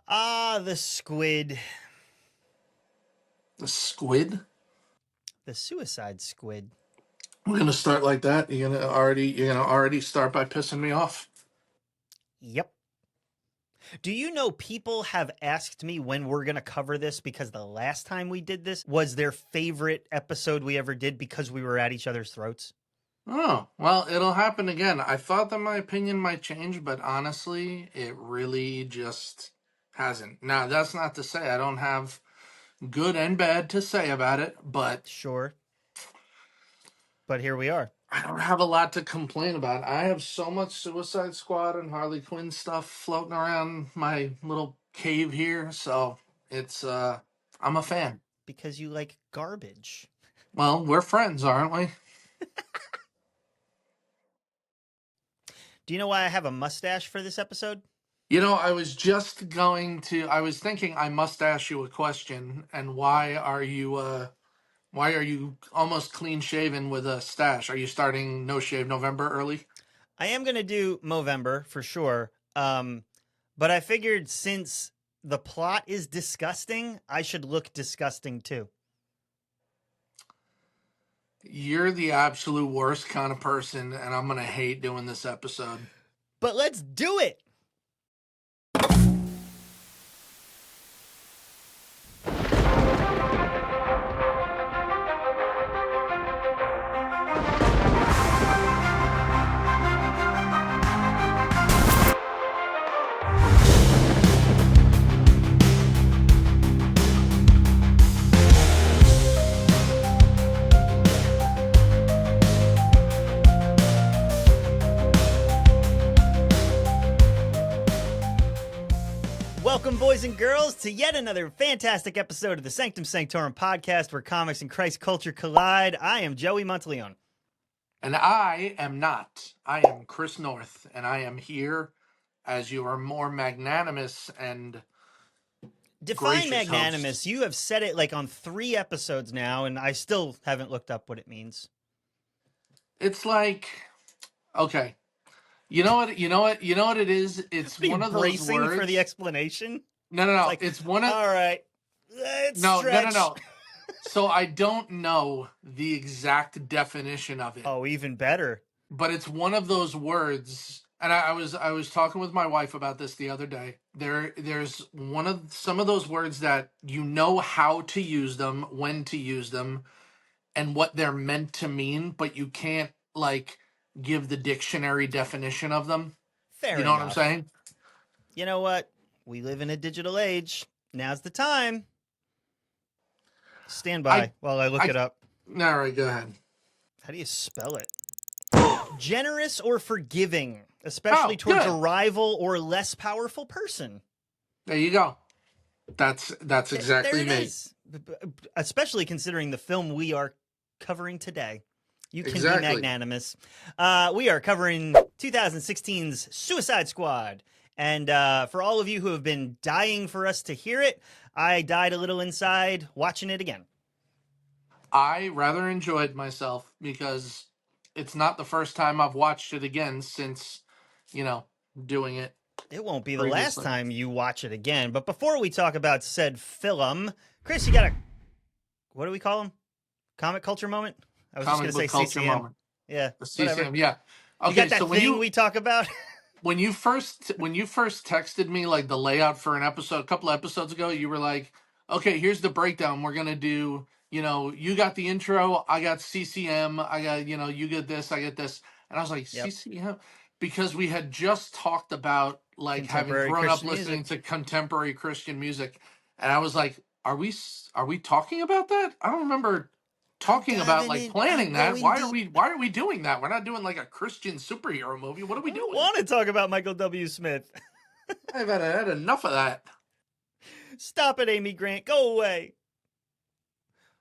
Ah, the squid. The squid? The suicide squid. We're gonna start like that. You're gonna already start by pissing me off. Yep. Do you know people have asked me when we're going to cover this because the last time we did this was their favorite episode we ever did because we were at each other's throats? Oh, well, it'll happen again. I thought that my opinion might change, but honestly, it really just hasn't. Now, that's not to say I don't have good and bad to say about it, but Sure. But here we are. I don't have a lot to complain about. I have so much Suicide Squad and Harley Quinn stuff floating around my little cave here, so I'm a fan. Because you like garbage. Well, we're friends, aren't we? Do you know why I have a mustache for this episode? I was thinking I must ask you a question, and why are you almost clean shaven with a stash? Are you starting No Shave November early? I am going to do Movember for sure. But I figured since the plot is disgusting, I should look disgusting too. You're the absolute worst kind of person, and I'm gonna hate doing this episode. But let's do it. Welcome, boys and girls, to yet another fantastic episode of the Sanctum Sanctorum podcast where comics and Christ culture collide. I am Joey Monteleone. And I am not. I am Chris North, and I am here as your more magnanimous and Define gracious magnanimous. host. You have said it like on 3 episodes now, and I still haven't looked up what it means. It's like, okay, you know what? You know what it is. It's Are you one of those bracing words. for the explanation? No, no, It's no. like, It's one of all right, let's no, no, no, stretch. no. So I don't know the exact definition of it, Oh, even better. but it's one of those words. And I was talking with my wife about this the other day. There's some of those words that you know how to use them, when to use them, and what they're meant to mean, but you can't like give the dictionary definition of them. Fair You know what I'm enough. saying? You know what? We live in a digital age. Now's the time. Stand by while I look it up. All right, go ahead. How do you spell it? Generous or forgiving, especially towards good. a rival or less powerful person. There you go. That's exactly there it me. is. Especially considering the film we are covering today. You can Exactly. be magnanimous. We are covering 2016's Suicide Squad. And for all of you who have been dying for us to hear it, I died a little inside watching it again. I rather enjoyed myself because it's not the first time I've watched it again since, doing it. It won't be the Previously. last time you watch it again. But before we talk about said film, Chris, you got a, what do we call him? Comic culture moment? I was Comic just going book to say culture CCM. moment. Yeah. The CCM, yeah. You got that thing we talk about? when you first texted me like the layout for an episode a couple episodes ago, you were like, okay, here's the breakdown. We're gonna do, you got the intro, I got CCM, I got, you get this, I get this. And I was like, Yep. CCM? Because we had just talked about like having grown up listening to contemporary Christian music. And I was like, are we talking about that? I don't remember talking about like planning that. Why are we doing that? We're not doing like a Christian superhero movie. What are we doing? I want to talk about Michael W. Smith. I've had enough of that. Stop it, Amy Grant. Go away.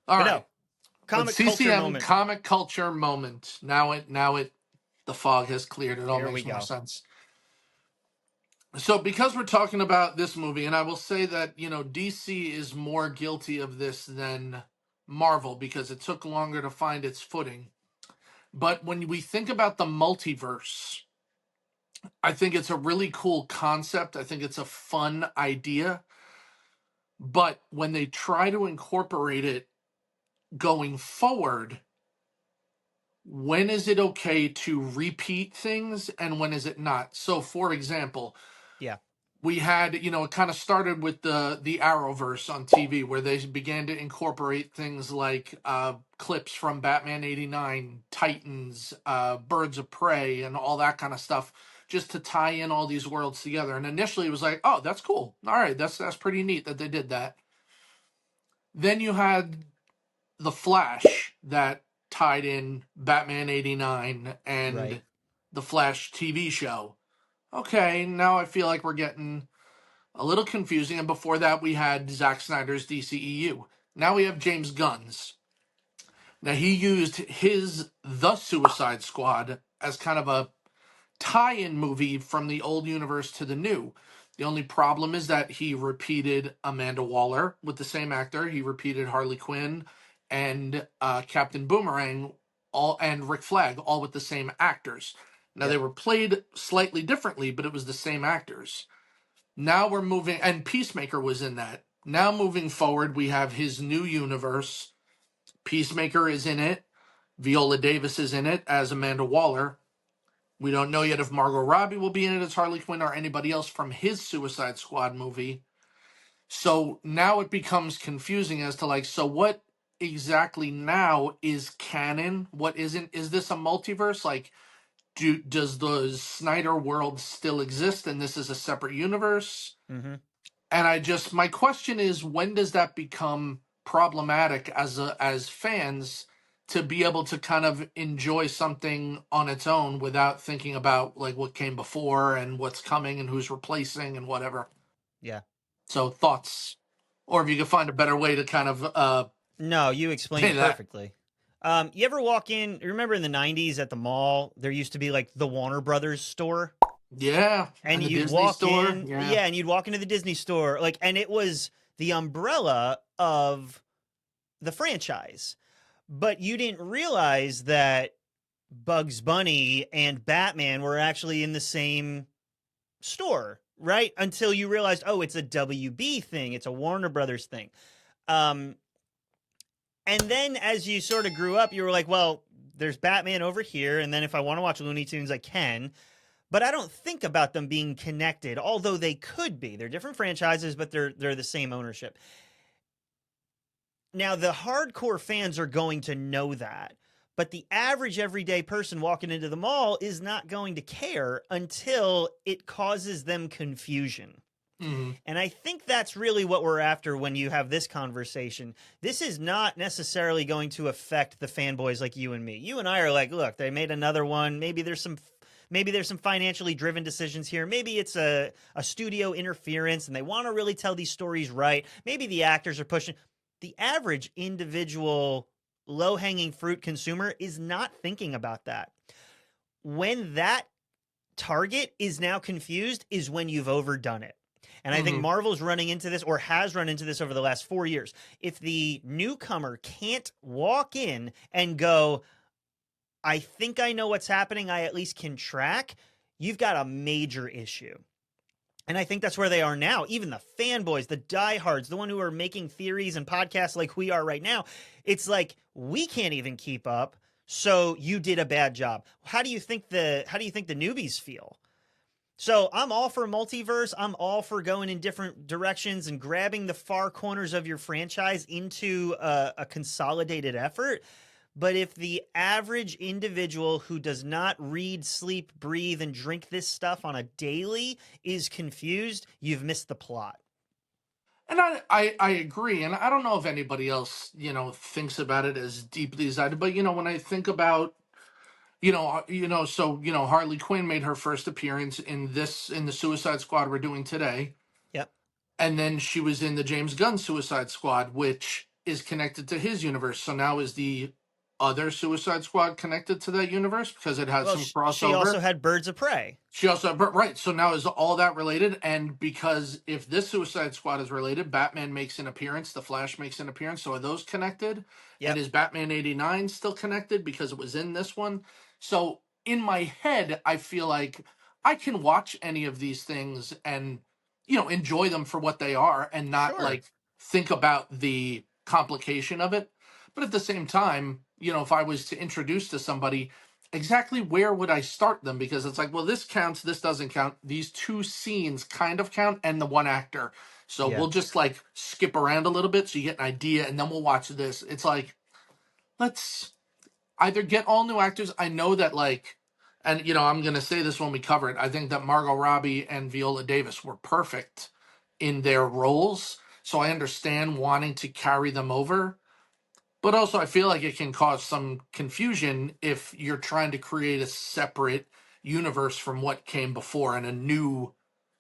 All right. No. Comic culture moment. Comic culture moment. Now the fog has cleared. It all makes more sense. So because we're talking about this movie, and I will say that, DC is more guilty of this than Marvel because it took longer to find its footing. But when we think about the multiverse, I think it's a really cool concept. I think it's a fun idea. But when they try to incorporate it going forward, when is it okay to repeat things and when is it not? So, for example, Yeah. we had, it kind of started with the Arrowverse on TV, where they began to incorporate things like clips from Batman '89, Titans, Birds of Prey, and all that kind of stuff, just to tie in all these worlds together. And initially, it was like, oh, that's cool. All right, that's pretty neat that they did that. Then you had the Flash that tied in Batman '89 Right. and the Flash TV show. Okay, now I feel like we're getting a little confusing. And before that, we had Zack Snyder's DCEU. Now we have James Gunn's. Now he used his The Suicide Squad as kind of a tie-in movie from the old universe to the new. The only problem is that he repeated Amanda Waller with the same actor. He repeated Harley Quinn and Captain Boomerang, all and Rick Flag, all with the same actors. Now they Yep. were played slightly differently, but it was the same actors. Now we're moving, and Peacemaker was in that. Now moving forward, we have his new universe. Peacemaker is in it. Viola Davis is in it as Amanda Waller. We don't know yet if Margot Robbie will be in it as Harley Quinn or anybody else from his Suicide Squad movie. So now it becomes confusing as to like, so what exactly now is canon? What isn't? Is this a multiverse? Like, does the Snyder world still exist and this is a separate universe? Mm-hmm. And my question is, when does that become problematic as fans to be able to kind of enjoy something on its own without thinking about like what came before and what's coming and who's replacing and whatever? Yeah. So thoughts, or if you could find a better way to kind of No, you explained say it that. perfectly. You ever walk in? Remember in the '90s at the mall, there used to be like the Warner Brothers store, Yeah, and and the you'd Disney walk store. in, Yeah. yeah, and you'd walk into the Disney store, like, and it was the umbrella of the franchise, but you didn't realize that Bugs Bunny and Batman were actually in the same store, right? Until you realized, oh, it's a WB thing, it's a Warner Brothers thing. Um, and then as you sort of grew up, you were like, well, there's Batman over here, and then if I want to watch Looney Tunes, I can. But I don't think about them being connected, although they could be. They're different franchises, but they're the same ownership. Now, the hardcore fans are going to know that, but the average everyday person walking into the mall is not going to care until it causes them confusion. Mm-hmm. And I think that's really what we're after when you have this conversation. This is not necessarily going to affect the fanboys like you and me. You and I are like, look, they made another one. Maybe there's some financially driven decisions here. Maybe it's a studio interference and they want to really tell these stories right. Maybe the actors are pushing. The average individual low hanging fruit consumer is not thinking about that. When that target is now confused, is when you've overdone it. And I think Mm-hmm. Marvel's running into this or has run into this over the last 4 years. If the newcomer can't walk in and go, I think I know what's happening, I at least can track, you've got a major issue. And I think that's where they are now. Even the fanboys, the diehards, the one who are making theories and podcasts like we are right now, it's like we can't even keep up. So you did a bad job. How do you think the newbies feel? So I'm all for multiverse. I'm all for going in different directions and grabbing the far corners of your franchise into a consolidated effort. But if the average individual who does not read, sleep, breathe, and drink this stuff on a daily is confused, you've missed the plot. And I agree, and I don't know if anybody else thinks about it as deeply as I do. But when I think about Harley Quinn made her first appearance in the Suicide Squad we're doing today, Yep. and then she was in the James Gunn Suicide Squad, which is connected to his universe. So now is the other Suicide Squad connected to that universe because it has Well, some she crossover? also had Birds of Prey. She also, but right. So now is all that related? And because if this Suicide Squad is related, Batman makes an appearance, the Flash makes an appearance. So are those connected? And Yep. is Batman '89 still connected because it was in this one? So in my head, I feel like I can watch any of these things and, enjoy them for what they are and not Sure. like think about the complication of it. But at the same time, if I was to introduce to somebody, exactly where would I start them? Because it's like, well, this counts, this doesn't count. These two scenes kind of count and the one actor. So Yeah. we'll just like skip around a little bit so you get an idea and then we'll watch this. It's like, let's either get all new actors. I know that like, and I'm gonna say this when we cover it. I think that Margot Robbie and Viola Davis were perfect in their roles, so I understand wanting to carry them over. But also, I feel like it can cause some confusion if you're trying to create a separate universe from what came before and a new,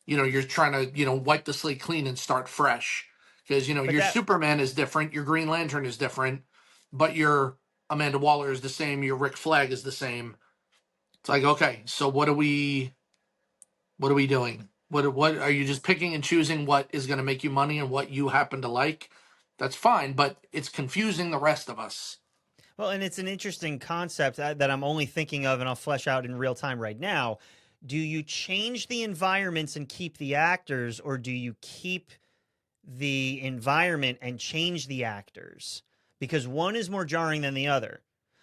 you're trying to, wipe the slate clean and start fresh. Because, But your Superman is different, your Green Lantern is different, but your Amanda Waller is the same, your Rick Flag is the same. It's like, okay, so what are we doing? What are you just picking and choosing what is going to make you money and what you happen to like? That's fine, but it's confusing the rest of us. well, and it's an interesting concept that I'm only thinking of, and I'll flesh out in real time right now. Do you change the environments and keep the actors, or do you keep the environment and change the actors? Because one is more jarring than the other.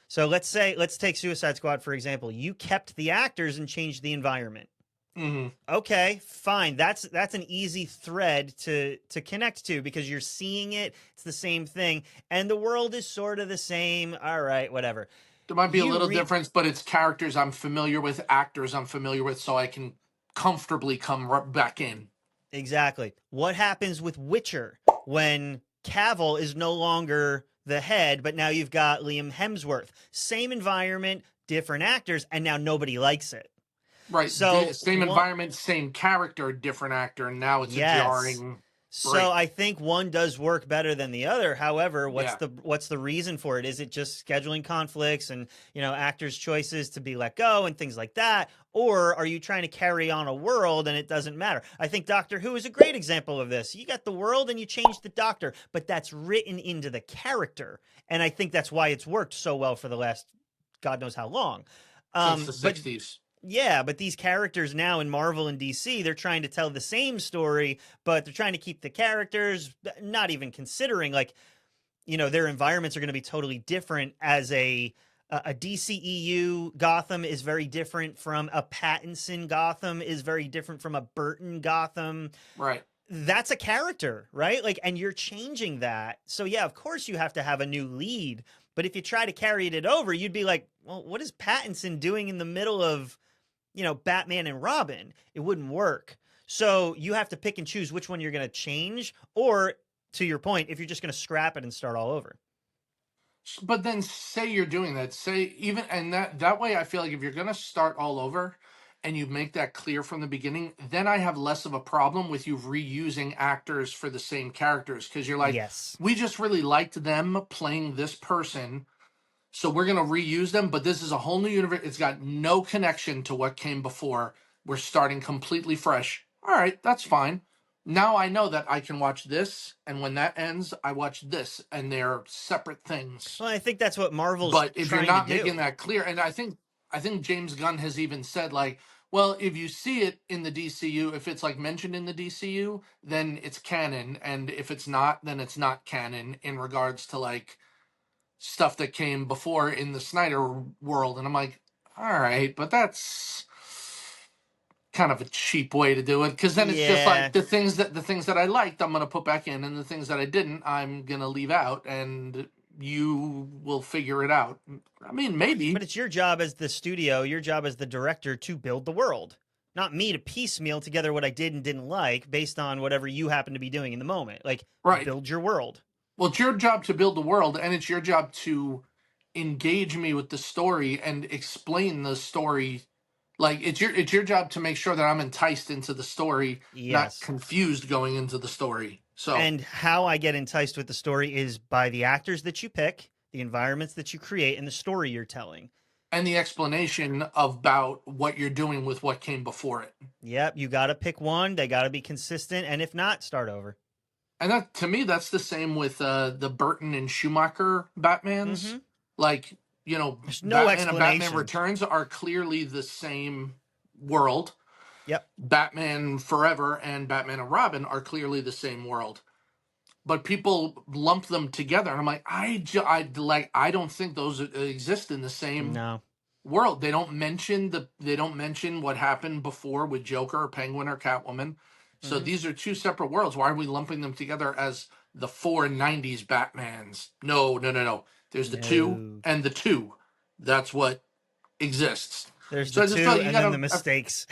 So let's take Suicide Squad for example. You kept the actors and changed the environment. Mm-hmm. Okay, fine. That's an easy thread to connect to because you're seeing it. It's the same thing, and the world is sort of the same. All right, whatever. There might be a You little re difference, but it's characters I'm familiar with, actors I'm familiar with, so I can comfortably come back in. Exactly. What happens with Witcher when Cavill is no longer the head, but now you've got Liam Hemsworth? Same environment, different actors, and now nobody likes it. Right. So, Same environment, same character, different actor, and now it's a yes. jarring So break. I think one does work better than the other. However, Yeah. what's the reason for it? Is it just scheduling conflicts and, actors' choices to be let go and things like that? Or are you trying to carry on a world and it doesn't matter? I think Doctor Who is a great example of this. You got the world and you change the Doctor, but that's written into the character. And I think that's why it's worked so well for the last God knows how long. Since the But 60s. yeah, but these characters now in Marvel and DC, they're trying to tell the same story, but they're trying to keep the characters, not even considering like, their environments are going to be totally different as a DCEU Gotham is very different from a Pattinson Gotham is very different from a Burton Gotham. Right. That's a character, right? Like, and you're changing that. So yeah, of course you have to have a new lead, but if you try to carry it over, you'd be like, well, what is Pattinson doing in the middle of Batman and Robin? It wouldn't work. So you have to pick and choose which one you're going to change, or to your point, if you're just going to scrap it and start all over. But then say you're doing that, say even, and that way I feel like if you're going to start all over and you make that clear from the beginning, then I have less of a problem with you reusing actors for the same characters because you're like, Yes. we just really liked them playing this person, so we're going to reuse them, but this is a whole new universe. It's got no connection to what came before. We're starting completely fresh. All right, that's fine. Now I know that I can watch this, and when that ends, I watch this, and they're separate things. Well, I think that's what Marvel's But if you're trying to not making do. that clear, and I think James Gunn has even said like, well, if you see it in the DCU, if it's like mentioned in the DCU, then it's canon, and if it's not, then it's not canon in regards to like stuff that came before in the Snyder world. And I'm like, all right, but that's kind of a cheap way to do it because then it's just like Yeah. the things that I liked I'm going to put back in and the things that I didn't I'm going to leave out and you will figure it out. I mean, But maybe. it's your job as the studio, your job as the director to build the world. Not me to piecemeal together what I did and didn't like based on whatever you happen to be doing in the moment. Like, Right. build your world. Well, it's your job to build the world and it's your job to engage me with the story and explain the story. Like it's your job to make sure that I'm enticed into the story, not Yes. confused going into the story. So, And how I get enticed with the story is by the actors that you pick, the environments that you create, and the story you're telling. and the explanation about what you're doing with what came before it. Yep, you got to pick one. They got to be consistent. And if not, start over. And that to me, that's the same with the Burton and Schumacher Batmans. Mm-hmm. Like, There's no Batman and Batman explanation. Returns are clearly the same world. Yep. Batman Forever and Batman and Robin are clearly the same world. But people lump them together, and I'm like, I don't think those exist in the same No. world. They don't mention what happened before with Joker or Penguin or Catwoman. So these are two separate worlds. Why are we lumping them together as the 490s Batmans? No, no, no, no. There's the two No. and the two. That's what exists. There's So the I just felt two you and then the gotta. mistakes.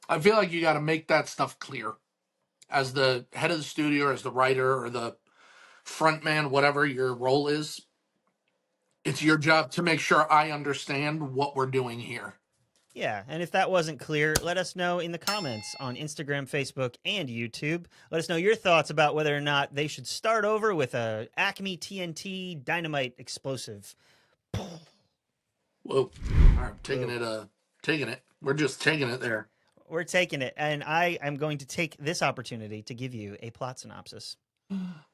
I feel like you got to make that stuff clear as the head of the studio, or as the writer, or the front man, whatever your role is. It's your job to make sure I understand what we're doing here. Yeah, and if that wasn't clear, let us know in the comments on Instagram, Facebook, and YouTube. Let us know your thoughts about whether or not they should start over with a Acme TNT dynamite explosive. Whoa! All right, taking it. We're just taking it there. We're taking it, and I am going to take this opportunity to give you a plot synopsis.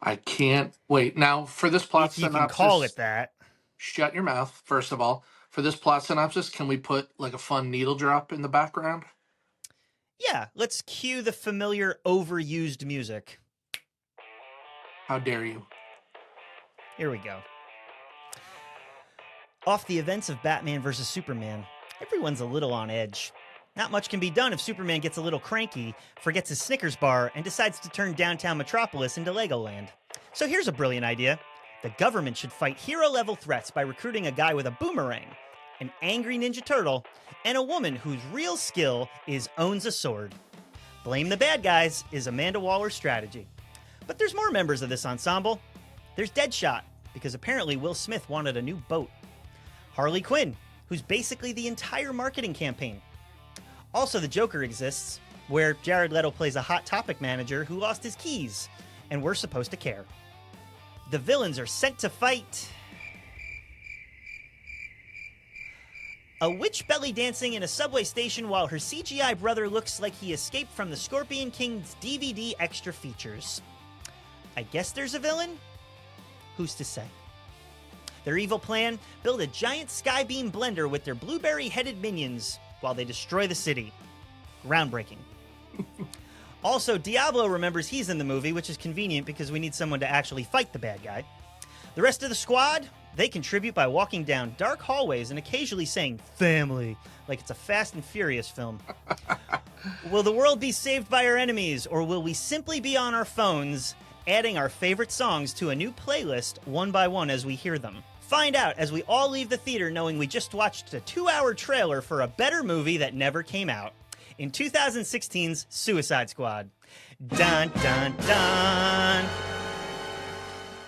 I can't wait. Now, for this plot If you synopsis, can call it that. shut your mouth, first of all. For this plot synopsis, can we put like a fun needle drop in the background? Yeah, let's cue the familiar overused music. How dare you? Here we go. Off the events of Batman vs. Superman, everyone's a little on edge. Not much can be done if Superman gets a little cranky, forgets his Snickers bar, and decides to turn downtown Metropolis into Legoland. So here's a brilliant idea. The government should fight hero-level threats by recruiting a guy with a boomerang, an angry Ninja Turtle, and a woman whose real skill is owns a sword. Blame the bad guys is Amanda Waller's strategy. But there's more members of this ensemble. There's Deadshot, because apparently Will Smith wanted a new boat. Harley Quinn, who's basically the entire marketing campaign. Also, the Joker exists, where Jared Leto plays a Hot Topic manager who lost his keys, and we're supposed to care. The villains are sent to fight a witch belly dancing in a subway station while her CGI brother looks like he escaped from the Scorpion King's DVD extra features. I guess there's a villain? Who's to say? Their evil plan? Build a giant skybeam blender with their blueberry-headed minions while they destroy the city. Groundbreaking. Also, Diablo remembers he's in the movie, which is convenient because we need someone to actually fight the bad guy. The rest of the squad, they contribute by walking down dark hallways and occasionally saying family, like it's a Fast and Furious film. Will the world be saved by our enemies, or will we simply be on our phones, adding our favorite songs to a new playlist one by one as we hear them? Find out as we all leave the theater knowing we just watched a 2-hour trailer for a better movie that never came out. In 2016's Suicide Squad. Dun, dun, dun.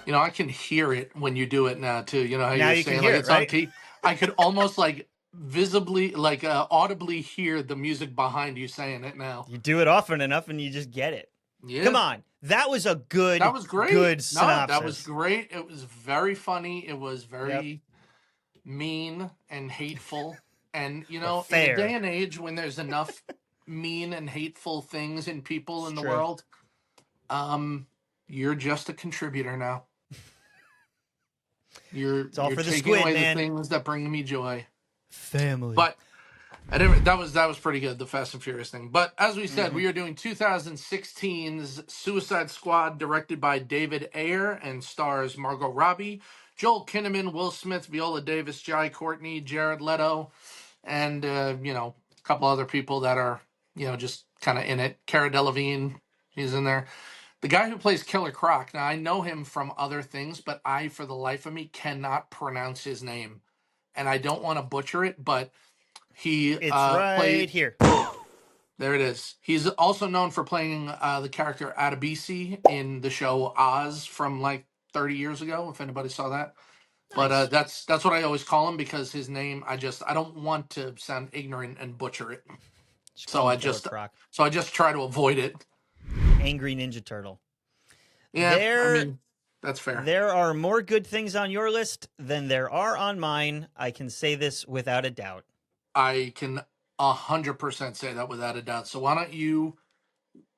You know, I can hear it when you do it now, too. You know how Now you're you saying can like hear it's it, on right? key? I could almost like visibly, like audibly hear the music behind you saying it now. You do it often enough and you just get it. Yeah. Come on. That was a good, That was great. good No, synopsis. that was great. It was very funny. It was very mean and hateful. And, you know, in a day and age when there's enough mean and hateful things in people in the world, you're just a contributor now. You're taking away the things that bring me joy. Family. But that was pretty good, the Fast and Furious thing. But as we said, we are doing 2016's Suicide Squad, directed by David Ayer and stars Margot Robbie, Joel Kinnaman, Will Smith, Viola Davis, Jai Courtney, Jared Leto, and you know, a couple other people that are, you know, just kind of in it. Cara Delevingne, he's in there. The guy who plays Killer Croc, now I know him from other things, but I, for the life of me, cannot pronounce his name. And I don't want to butcher it, but it's right played here. There it is. He's also known for playing the character Adebisi in the show Oz from like 30 years ago, if anybody saw that. Nice. But that's what I always call him, because his name, I don't want to sound ignorant and butcher it. So I just try to avoid it. Angry Ninja Turtle. Yeah, I mean, that's fair. There are more good things on your list than there are on mine. I can say this without a doubt. I can 100% say that without a doubt. So why don't you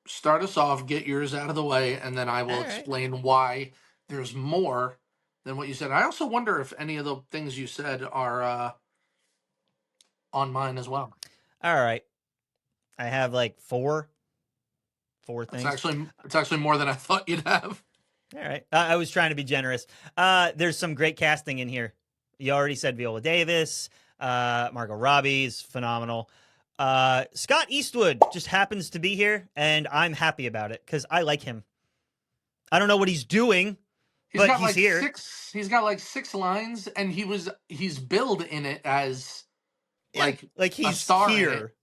start us off, get yours out of the way, and then I will explain why there's more than what you said. I also wonder if any of the things you said are on mine as well. All right. I have like four It's things. actually more than I thought you'd have. All right. I was trying to be generous. There's some great casting in here. You already said Viola Davis. Margot Robbie's phenomenal. Scott Eastwood just happens to be here, and I'm happy about it because I like him. I don't know what he's doing, He's but got he's like here. six. He's got like six lines, and he's billed in it as Yeah, like like a he's star in it, here.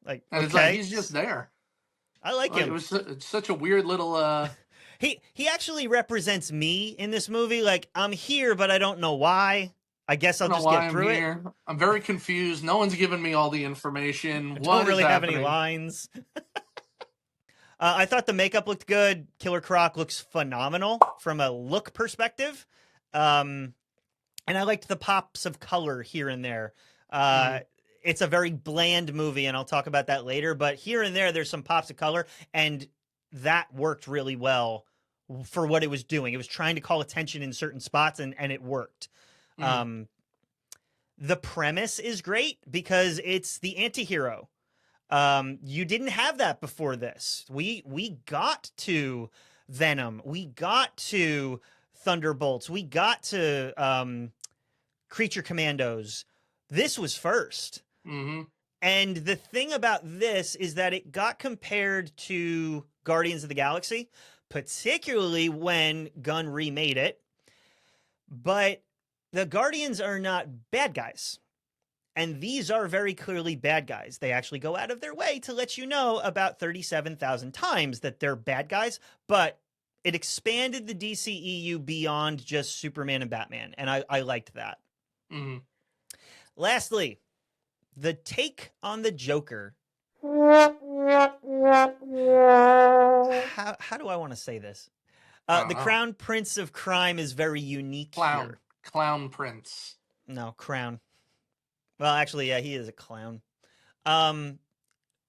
Like, and it's like okay, he's just there. I like Like him. it's such a weird little. He actually represents me in this movie. Like, I'm here, but I don't know why. I guess I I'll don't know just why get I'm through it. here. I'm very confused. No one's given me all the information. I don't What is really have any happening? lines. I thought the makeup looked good. Killer Croc looks phenomenal from a look perspective. And I liked the pops of color here and there. Mhm. It's a very bland movie, and I'll talk about that later. But here and there, there's some pops of color, and that worked really well for what it was doing. It was trying to call attention in certain spots, and it worked. Mhm. Um, the premise is great because it's the antihero. You didn't have that before this. We got to Venom. We got to Thunderbolts. We got to Creature Commandos. This was first. Mhm. And the thing about this is that it got compared to Guardians of the Galaxy, particularly when Gunn remade it. But the Guardians are not bad guys. And these are very clearly bad guys. They actually go out of their way to let you know about 37,000 times that they're bad guys, but it expanded the DCEU beyond just Superman and Batman, and I liked that. Mhm. Lastly, the take on the Joker. How do I want to say this? I don't The know. Crown Prince of Crime is very unique here. Clown Prince. No, Crown. Well, actually, yeah, he is a clown. Um,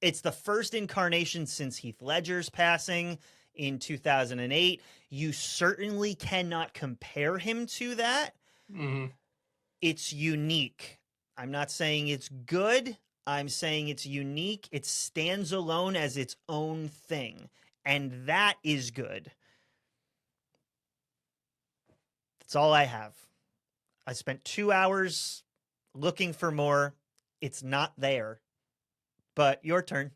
it's the first incarnation since Heath Ledger's passing in 2008. You certainly cannot compare him to that. Mhm. It's unique. I'm not saying it's good. I'm saying it's unique. It stands alone as its own thing. And that is good. That's all I have. I spent 2 hours looking for more. It's not there. But your turn.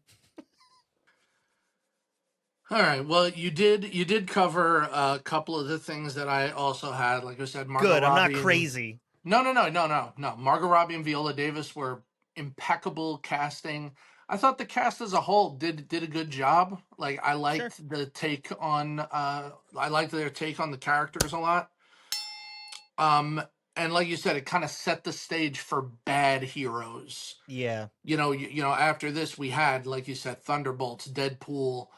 All right. Well, you did cover a couple of the things that I also had. Like I said, Margot Good. I'm not Robbie and crazy. no. Margot Robbie and Viola Davis were impeccable casting. I thought the cast as a whole did a good job. Like Sure. I liked their take on the characters a lot. Um and like you said, it kind of set the stage for bad heroes. Yeah. After this we had, like you said, Thunderbolts, Deadpool,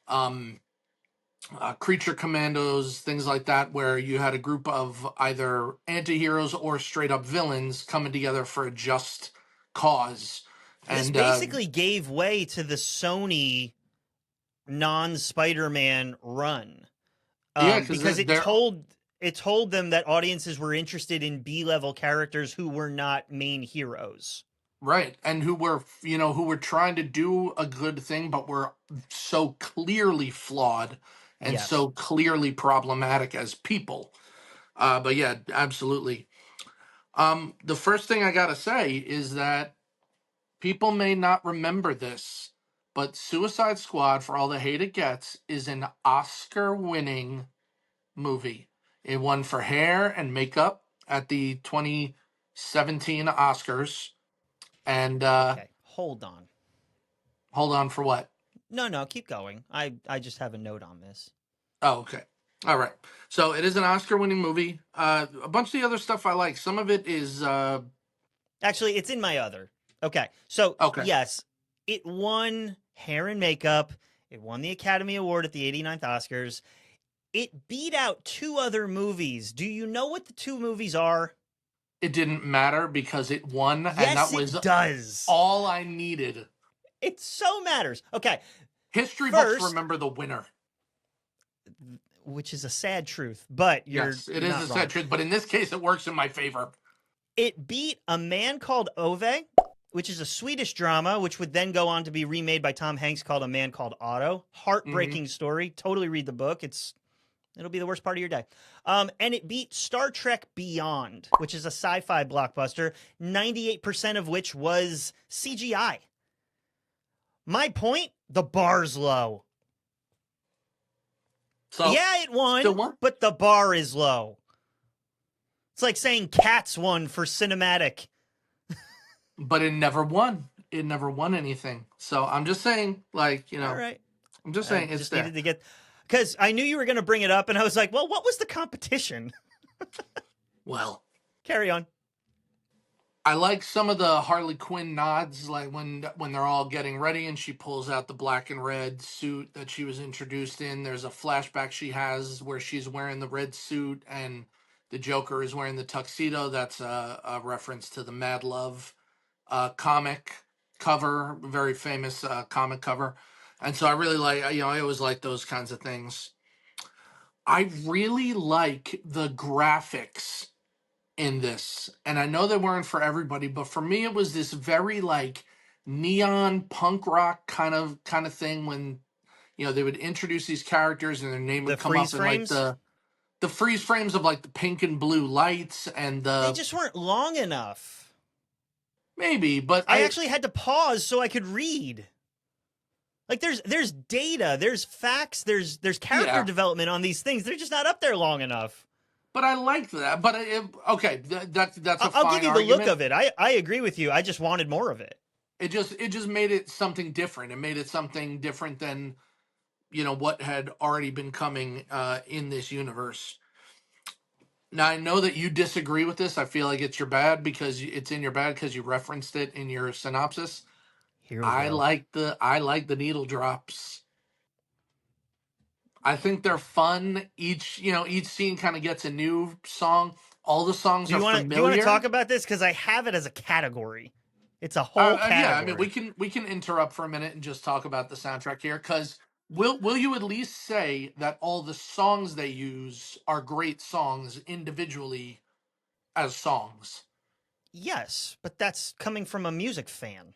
um creature commandos, things like that, where you had a group of either anti-heroes or straight up villains coming together for a just cause. This And basically gave way to the Sony non Spider-Man run. yeah, because Because they're it told them that audiences were interested in B-level characters who were not main heroes. right, and who were trying to do a good thing, but were so clearly flawed and Yes. so clearly problematic as people. But yeah, absolutely. The first thing I gotta say is that people may not remember this, but Suicide Squad, for all the hate it gets, is an Oscar winning movie. It won for hair and makeup at the 2017 Oscars. And Okay. Hold on. hold on for what? No, keep going. I just have a note on this. Oh, okay. All right. So it is an Oscar winning movie. A bunch of the other stuff I like. Some of it is Actually, it's in my other. Okay. So, okay. yes, it won hair and makeup. It won the Academy Award at the 89th Oscars. It beat out two other movies. Do you know what the two movies are? It didn't matter because it won, and that Yes, was it does. all I needed. It so matters. Okay. History books First, remember the winner. which is a sad truth, but you're Yes, it is not a sad wrong. truth, but in this case, it works in my favor. It beat A Man Called Ove which is a Swedish drama, which would then go on to be remade by Tom Hanks, called A Man Called Otto. Heartbreaking story. Totally read the book. It'll be the worst part of your day. And it beat Star Trek Beyond, which is a sci-fi blockbuster, 98% of which was CGI. My point, the bar's low. So yeah, it won, but the bar is low. It's like saying Cats won for cinematic. But it never won. It never won anything. So I'm just saying, like, you know, all right. I'm just saying I it's just there. needed to get, because I knew you were going to bring it up, and I was like, well, what was the competition? Well, carry on. I like some of the Harley Quinn nods, like when they're all getting ready and she pulls out the black and red suit that she was introduced in. There's a flashback she has where she's wearing the red suit and the Joker is wearing the tuxedo. That's a reference to the Mad Love comic cover, very famous comic cover. And so I really like, you know, I always like those kinds of things. I really like the graphics in this, and I know they weren't for everybody, but for me it was this very like neon punk rock kind of thing when, you know, they would introduce these characters and their name The would come up freeze in like frames? the freeze frames of like the pink and blue lights and They the just weren't long enough. maybe, but I actually had to pause so I could read. Like there's data, there's facts, there's character development on these things. They're just not up there long enough. But I like that. But okay, that's a I'll fine give you argument. the look of it. I agree with you. I just wanted more of it. It just made it something different. It made it something different than, you know, what had already been coming in this universe. Now I know that you disagree with this. I feel like it's in your bad because you referenced it in your synopsis. Here we go. I like the needle drops. I think they're fun. Each scene kind of gets a new song. All the songs are familiar. Do you want to talk about this? Because I have it as a category. It's a whole category. Yeah, I mean, we can interrupt for a minute and just talk about the soundtrack here. Because will you at least say that all the songs they use are great songs individually as songs? Yes, but that's coming from a music fan.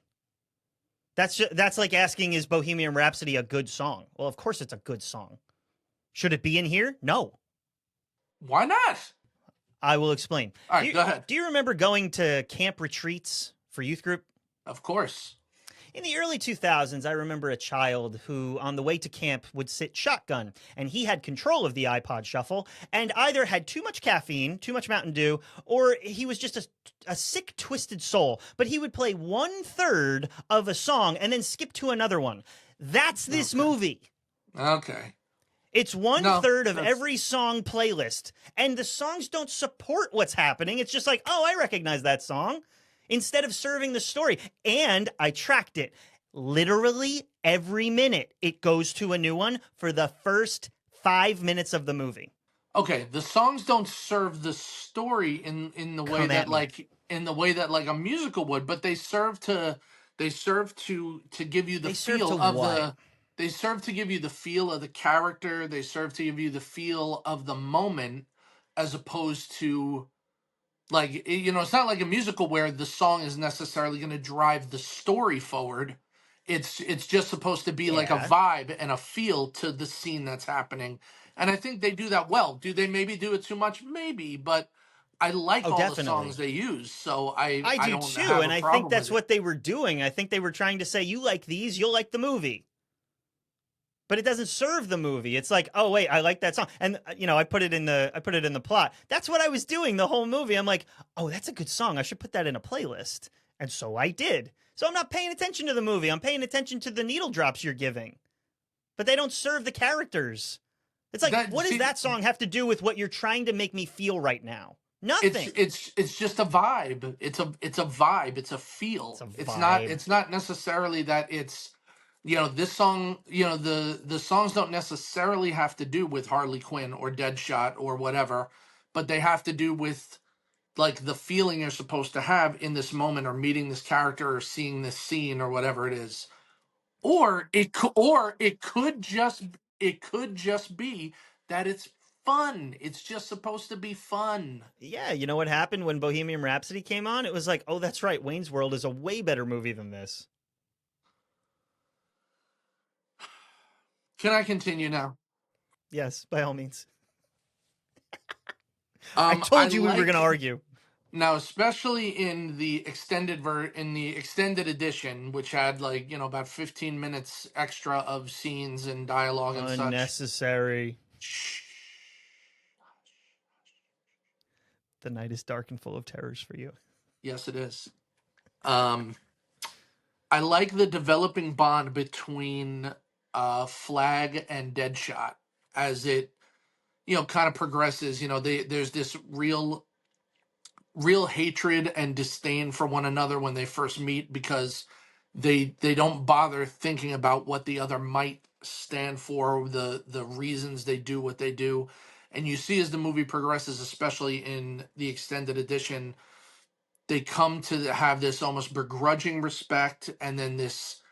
That's like asking, is Bohemian Rhapsody a good song? Well, of course it's a good song. Should it be in here? No. Why not? I will explain. All right, go ahead. Do you remember going to camp retreats for youth group? Of course. In the early 2000s, I remember a child who, on the way to camp, would sit shotgun, and he had control of the iPod shuffle, and either had too much caffeine, too much Mountain Dew, or he was just a sick, twisted soul. But he would play 1/3 of a song and then skip to another one. That's this movie. Okay. It's 1/3 of every song playlist, and the songs don't support what's happening. It's just like, oh, I recognize that song, instead of serving the story. And I tracked it. Literally every minute, it goes to a new one for the first 5 minutes of the movie. Okay, the songs don't serve the story in the way that like a musical would, but they serve to give you the feel of the. They serve to give you the feel of the character. They serve to give you the feel of the moment, as opposed to, like, you know, it's not like a musical where the song is necessarily going to drive the story forward. It's just supposed to be like a vibe and a feel to the scene that's happening. And I think they do that well. Do they maybe do it too much? Maybe, but I like all the songs they use. So I do don't too, have and I think that's what they were doing. I think they were trying to say, you like these, you'll like the movie. But it doesn't serve the movie. It's like, oh wait, I like that song, and you know, I put it in the plot. That's what I was doing the whole movie. I'm like, oh, that's a good song. I should put that in a playlist, and so I did. So I'm not paying attention to the movie. I'm paying attention to the needle drops you're giving, but they don't serve the characters. It's like, what does that song have to do with what you're trying to make me feel right now? Nothing. It's just a vibe. It's a vibe. It's a feel. It's not necessarily that it's. You know, this song, you know, the songs don't necessarily have to do with Harley Quinn or Deadshot or whatever, but they have to do with, like, the feeling you're supposed to have in this moment, or meeting this character, or seeing this scene, or whatever it is. Or it could just be that it's fun. It's just supposed to be fun. Yeah, you know what happened when Bohemian Rhapsody came on? It was like, oh, that's right, Wayne's World is a way better movie than this. Can I continue now? Yes, by all means. I I told you we were going to like argue. now, especially in the in the extended edition, which had like about 15 minutes extra of scenes and dialogue and such. Unnecessary. Shh. The night is dark and full of terrors for you. Yes, it is. Um, I like the developing bond between Flag and Deadshot as it kind of progresses. There's this real hatred and disdain for one another when they first meet because they don't bother thinking about what the other might stand for, the reasons they do what they do. And you see as the movie progresses, especially in the extended edition, they come to have this almost begrudging respect, and then this,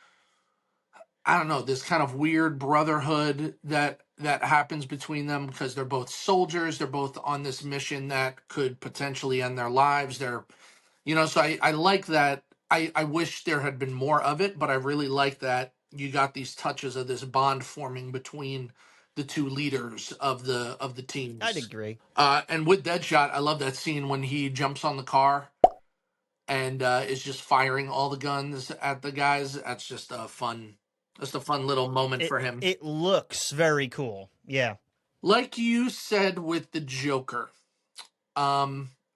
I don't know, this kind of weird brotherhood that happens between them because they're both soldiers, they're both on this mission that could potentially end their lives. So I like that. I wish there had been more of it, but I really like that you got these touches of this bond forming between the two leaders of the I'd teams. agree. And with Deadshot, I love that scene when he jumps on the car and is just firing all the guns at the guys. Just a fun little moment It for him. it looks very cool. Yeah. Like you said with the Joker,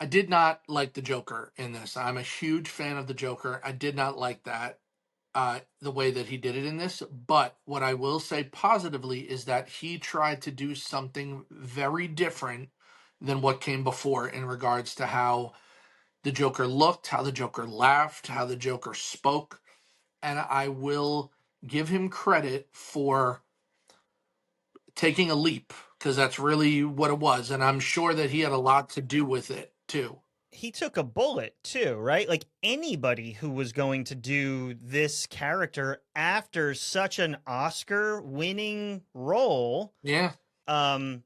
I did not like the Joker in this. I'm a huge fan of the Joker. I did not like that, the way that he did it in this. But what I will say positively is that he tried to do something very different than what came before in regards to how the Joker looked, how the Joker laughed, how the Joker spoke. And I will give him credit for taking a leap because that's really what it was. And I'm sure that he had a lot to do with it too. He took a bullet too, right? Like anybody who was going to do this character after such an Oscar winning role, Yeah, um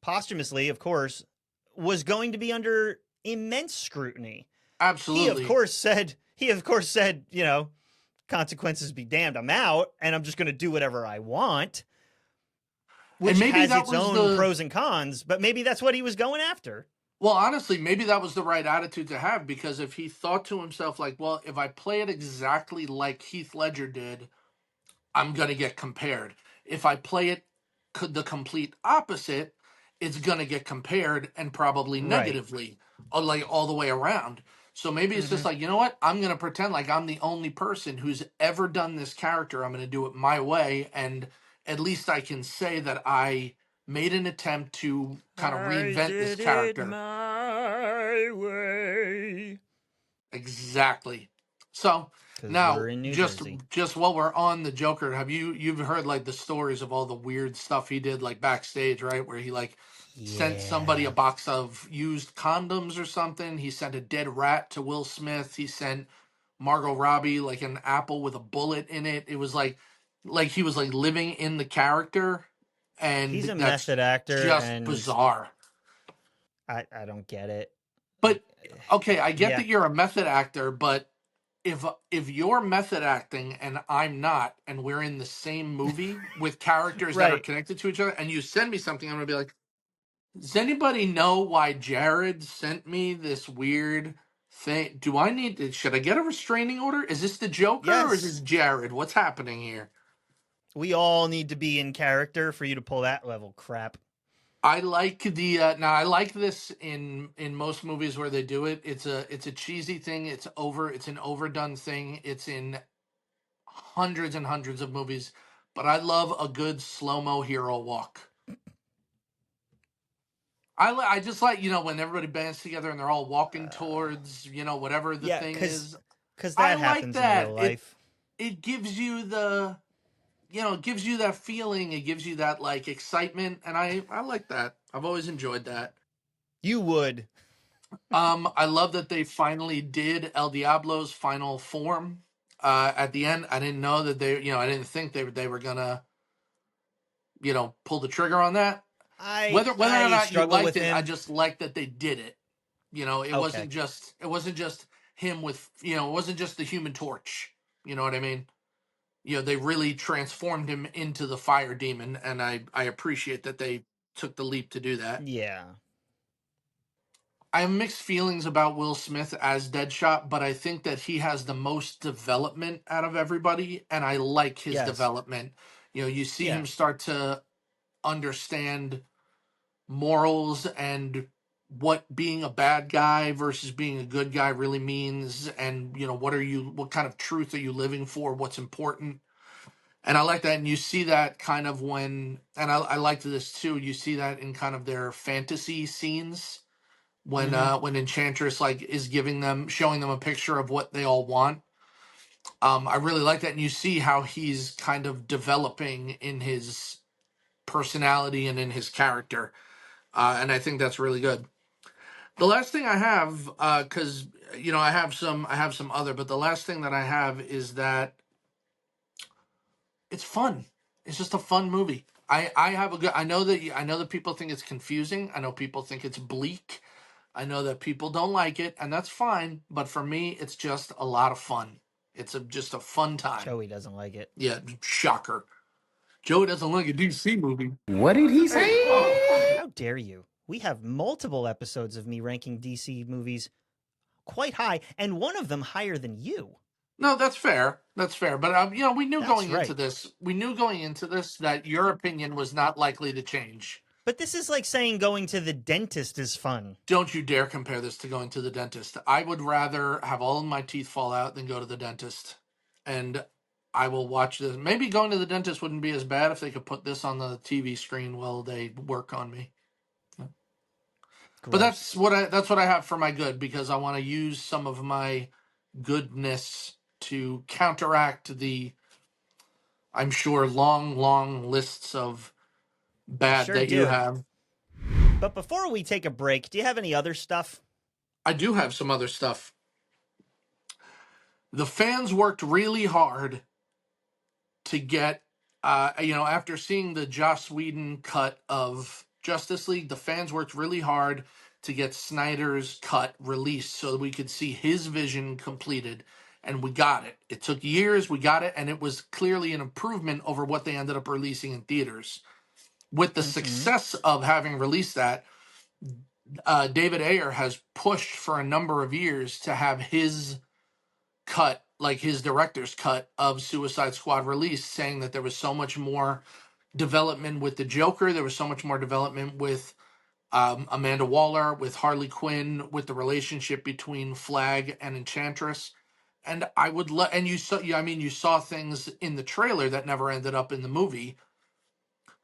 posthumously, of course, was going to be under immense scrutiny. He of absolutely. course said he of course said, consequences be damned, I'm out and I'm just going to do whatever I want, And which maybe has that its was own the pros and cons, but maybe that's what he was going after. Well, honestly, maybe that was the right attitude to have because if he thought to himself, like, well, if I play it exactly like Heath Ledger did, I'm going to get compared. If I play it the complete opposite, it's going to get compared and probably Right. negatively, or like all the way around. So maybe it's just Mhm. like, you know what? I'm going to pretend like I'm the only person who's ever done this character. I'm going to do it my way. And at least I can say that I made an attempt to kind of I reinvent this did it character. my way. Exactly. So Because we're now, in New just Jersey. just while we're on the Joker, you've heard like the stories of all the weird stuff he did like backstage, right? Where he like sent somebody a Yeah. box of used condoms or something. He sent a dead rat to Will Smith. He sent Margot Robbie like an apple with a bullet in it. It was like he was like living in the character, and He's a that's method actor, just and bizarre. I don't get it. But okay, I get Yeah. that you're a method actor, but if you're method acting and I'm not, and we're in the same movie with characters that are Right. connected to each other, and you send me something, I'm gonna be like, does anybody know why Jared sent me this weird thing? Do I need to, should I get a restraining order? Is this the Joker or is this Yes. Jared? What's happening here? We all need to be in character for you to pull that level crap. I like the now I like this in most movies where they do it. It's a cheesy thing. It's an overdone thing. It's in hundreds and hundreds of movies, but I love a good slow mo hero walk. I just like when everybody bands together and they're all walking Uh, towards whatever the yeah, thing is. because I that like happens in real that. life. It gives you the it gives you that feeling. It gives you that like excitement, and I like that. I've always enjoyed that. You would. I love that they finally did El Diablo's final form. At the end, I didn't know that I didn't think they were gonna pull the trigger on that. Whether or I not you struggle liked with it, I him. just liked that they did it. Okay. It wasn't just him with, it wasn't just the Human Torch. You know what I mean? They really transformed him into the fire demon, and I appreciate that they took the leap to do that. Yeah. I have mixed feelings about Will Smith as Deadshot, but I think that he has the most development out of everybody, and I like his Yes. development. You see Yeah. him start to understand morals and what being a bad guy versus being a good guy really means, and what kind of truth are you living for, what's important. And I like that, and you see that kind of I liked this too, you see that in kind of their fantasy scenes Mm-hmm. when Enchantress like is showing them a picture of what they all want. I really like that, and you see how he's kind of developing in his personality and in his character, and I think that's really good. The last thing I have, because I have some other, but the last thing that I have is that it's fun. It's just a fun movie. I have a good. I know that people think it's confusing. I know people think it's bleak. I know that people don't like it, and that's fine. But for me, it's just a lot of fun. Just a fun time. Joey doesn't like it. Yeah, shocker. Joe doesn't like a DC movie. What did he say? How dare you? We have multiple episodes of me ranking DC movies quite high, and one of them higher than you. No, that's fair. That's fair. But we knew That's going into right. this, that your opinion was not likely to change. But this is like saying going to the dentist is fun. Don't you dare compare this to going to the dentist. I would rather have all of my teeth fall out than go to the dentist. And I will watch this. Maybe going to the dentist wouldn't be as bad if they could put this on the TV screen while they work on me. But Gross. that's what I have for my good, because I want to use some of my goodness to counteract the, I'm sure, long lists of I bad sure that you do. have. But before we take a break, do you have any other stuff? I do have some other stuff. The fans worked really hard to get, after seeing the Joss Whedon cut of Justice League, the fans worked really hard to get Snyder's cut released so that we could see his vision completed. And we got it. It took years, we got it, and it was clearly an improvement over what they ended up releasing in theaters. With the Mm-hmm. success of having released that, David Ayer has pushed for a number of years to have his cut, like his director's cut of Suicide Squad released, saying that there was so much more development with the Joker, there was so much more development with Amanda Waller, with Harley Quinn, with the relationship between Flag and Enchantress. And I would and you saw, yeah, I mean, you saw things in the trailer that never ended up in the movie.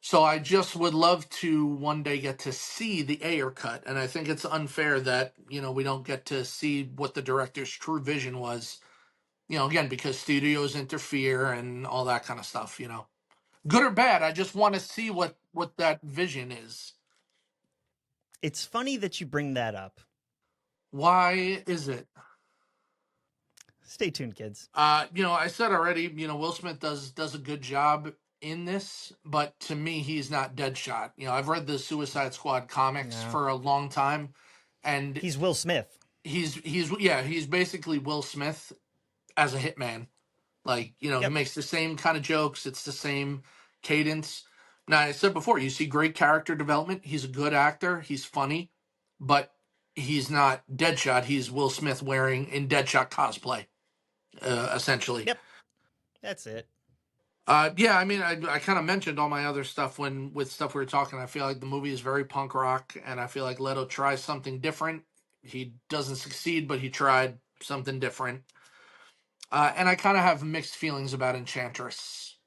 So I just would love to one day get to see the Ayer cut, and I think it's unfair that we don't get to see what the director's true vision was. Again, because studios interfere and all that kind of stuff. Good or bad, I just want to see what that vision is. It's funny that you bring that up. Why is it? Stay tuned, kids. I said already, Will Smith does a good job in this, but to me, he's not Deadshot. I've read the Suicide Squad comics No. for a long time, and He's Will Smith. he's basically Will Smith as a hitman. Like, he Yep. makes the same kind of jokes. It's the same cadence. Now, I said before, you see great character development. He's a good actor. He's funny, but he's not Deadshot. He's Will Smith wearing in Deadshot cosplay, essentially. Yep. That's it. Yeah, I mean, I kind of mentioned all my other stuff with stuff we were talking. I feel like the movie is very punk rock, and I feel like Leto tries something different. He doesn't succeed, but he tried something different. And I kind of have mixed feelings about Enchantress.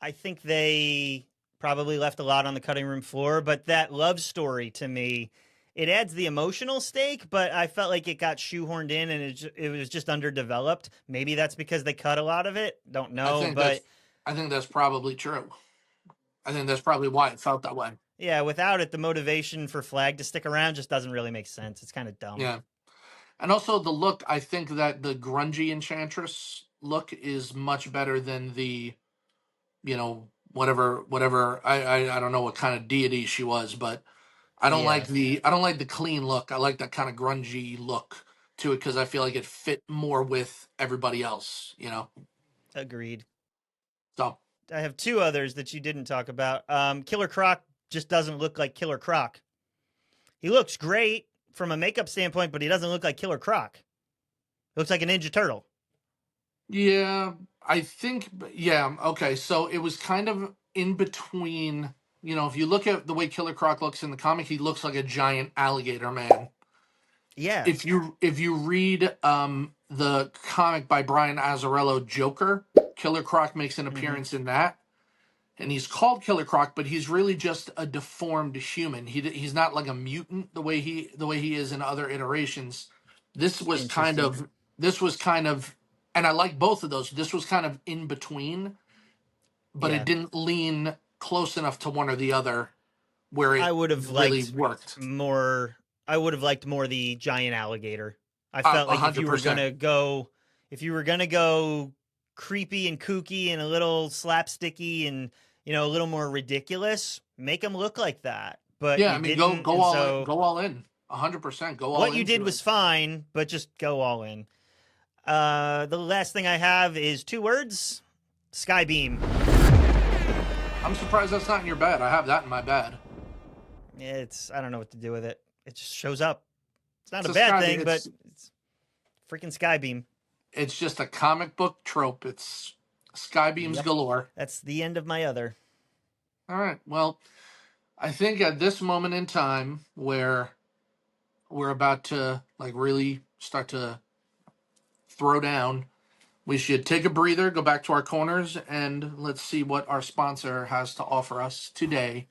I think they probably left a lot on the cutting room floor, but that love story to me, it adds the emotional stake, but I felt like it got shoehorned in and it was just underdeveloped. Maybe that's because they cut a lot of it. Don't I know, think that's but I think that's probably true. I think that's probably why it felt that way. yeah, without it, the motivation for Flag to stick around just doesn't really make sense. It's kind of dumb. Yeah. And also the look, I think that the grungy Enchantress look is much better than the, you know, whatever. I don't know what kind of deity she was, but I don't like the clean look. I like that kind of grungy look to it because I feel like it fit more with everybody else, you know. Agreed. So I have two others that you didn't talk about. Killer Croc just doesn't look like Killer Croc. He looks great from a makeup standpoint, but he doesn't look like Killer Croc. He looks like a Ninja Turtle. yeah, I think okay. So it was kind of in between. You know, if you look at the way Killer Croc looks in the comic, he looks like a giant alligator man. Yeah. If you read the comic by Brian Azzarello, Joker, Killer Croc makes an appearance in that, and he's called Killer Croc, but he's really just a deformed human. He's not like a mutant the way he is in other iterations. This was kind Interesting. of and I like both of those. This was kind of in between, but Yeah. it didn't lean close enough to one or the other where I it would have really liked worked. more. I would have liked more the giant alligator. I felt like if you were 100%. gonna go creepy and kooky and a little slapsticky and a little more ridiculous, make him look like that. But Yeah, you I mean, didn't. go And all so in, go all in, 100%. Go all what in. you did was fine, but just go all in. The last thing I have is 2 words: Skybeam. I'm surprised that's not in your bed. I have that in my bed. I don't know what to do with it. It just shows up. It's not a It's bad thing, but it's freaking Skybeam. It's just a comic book trope. It's Skybeams galore. That's the end of my other. All right. Well, I think at this moment in time where we're about to like really start to throw down, we should take a breather, go back to our corners, and let's see what our sponsor has to offer us today.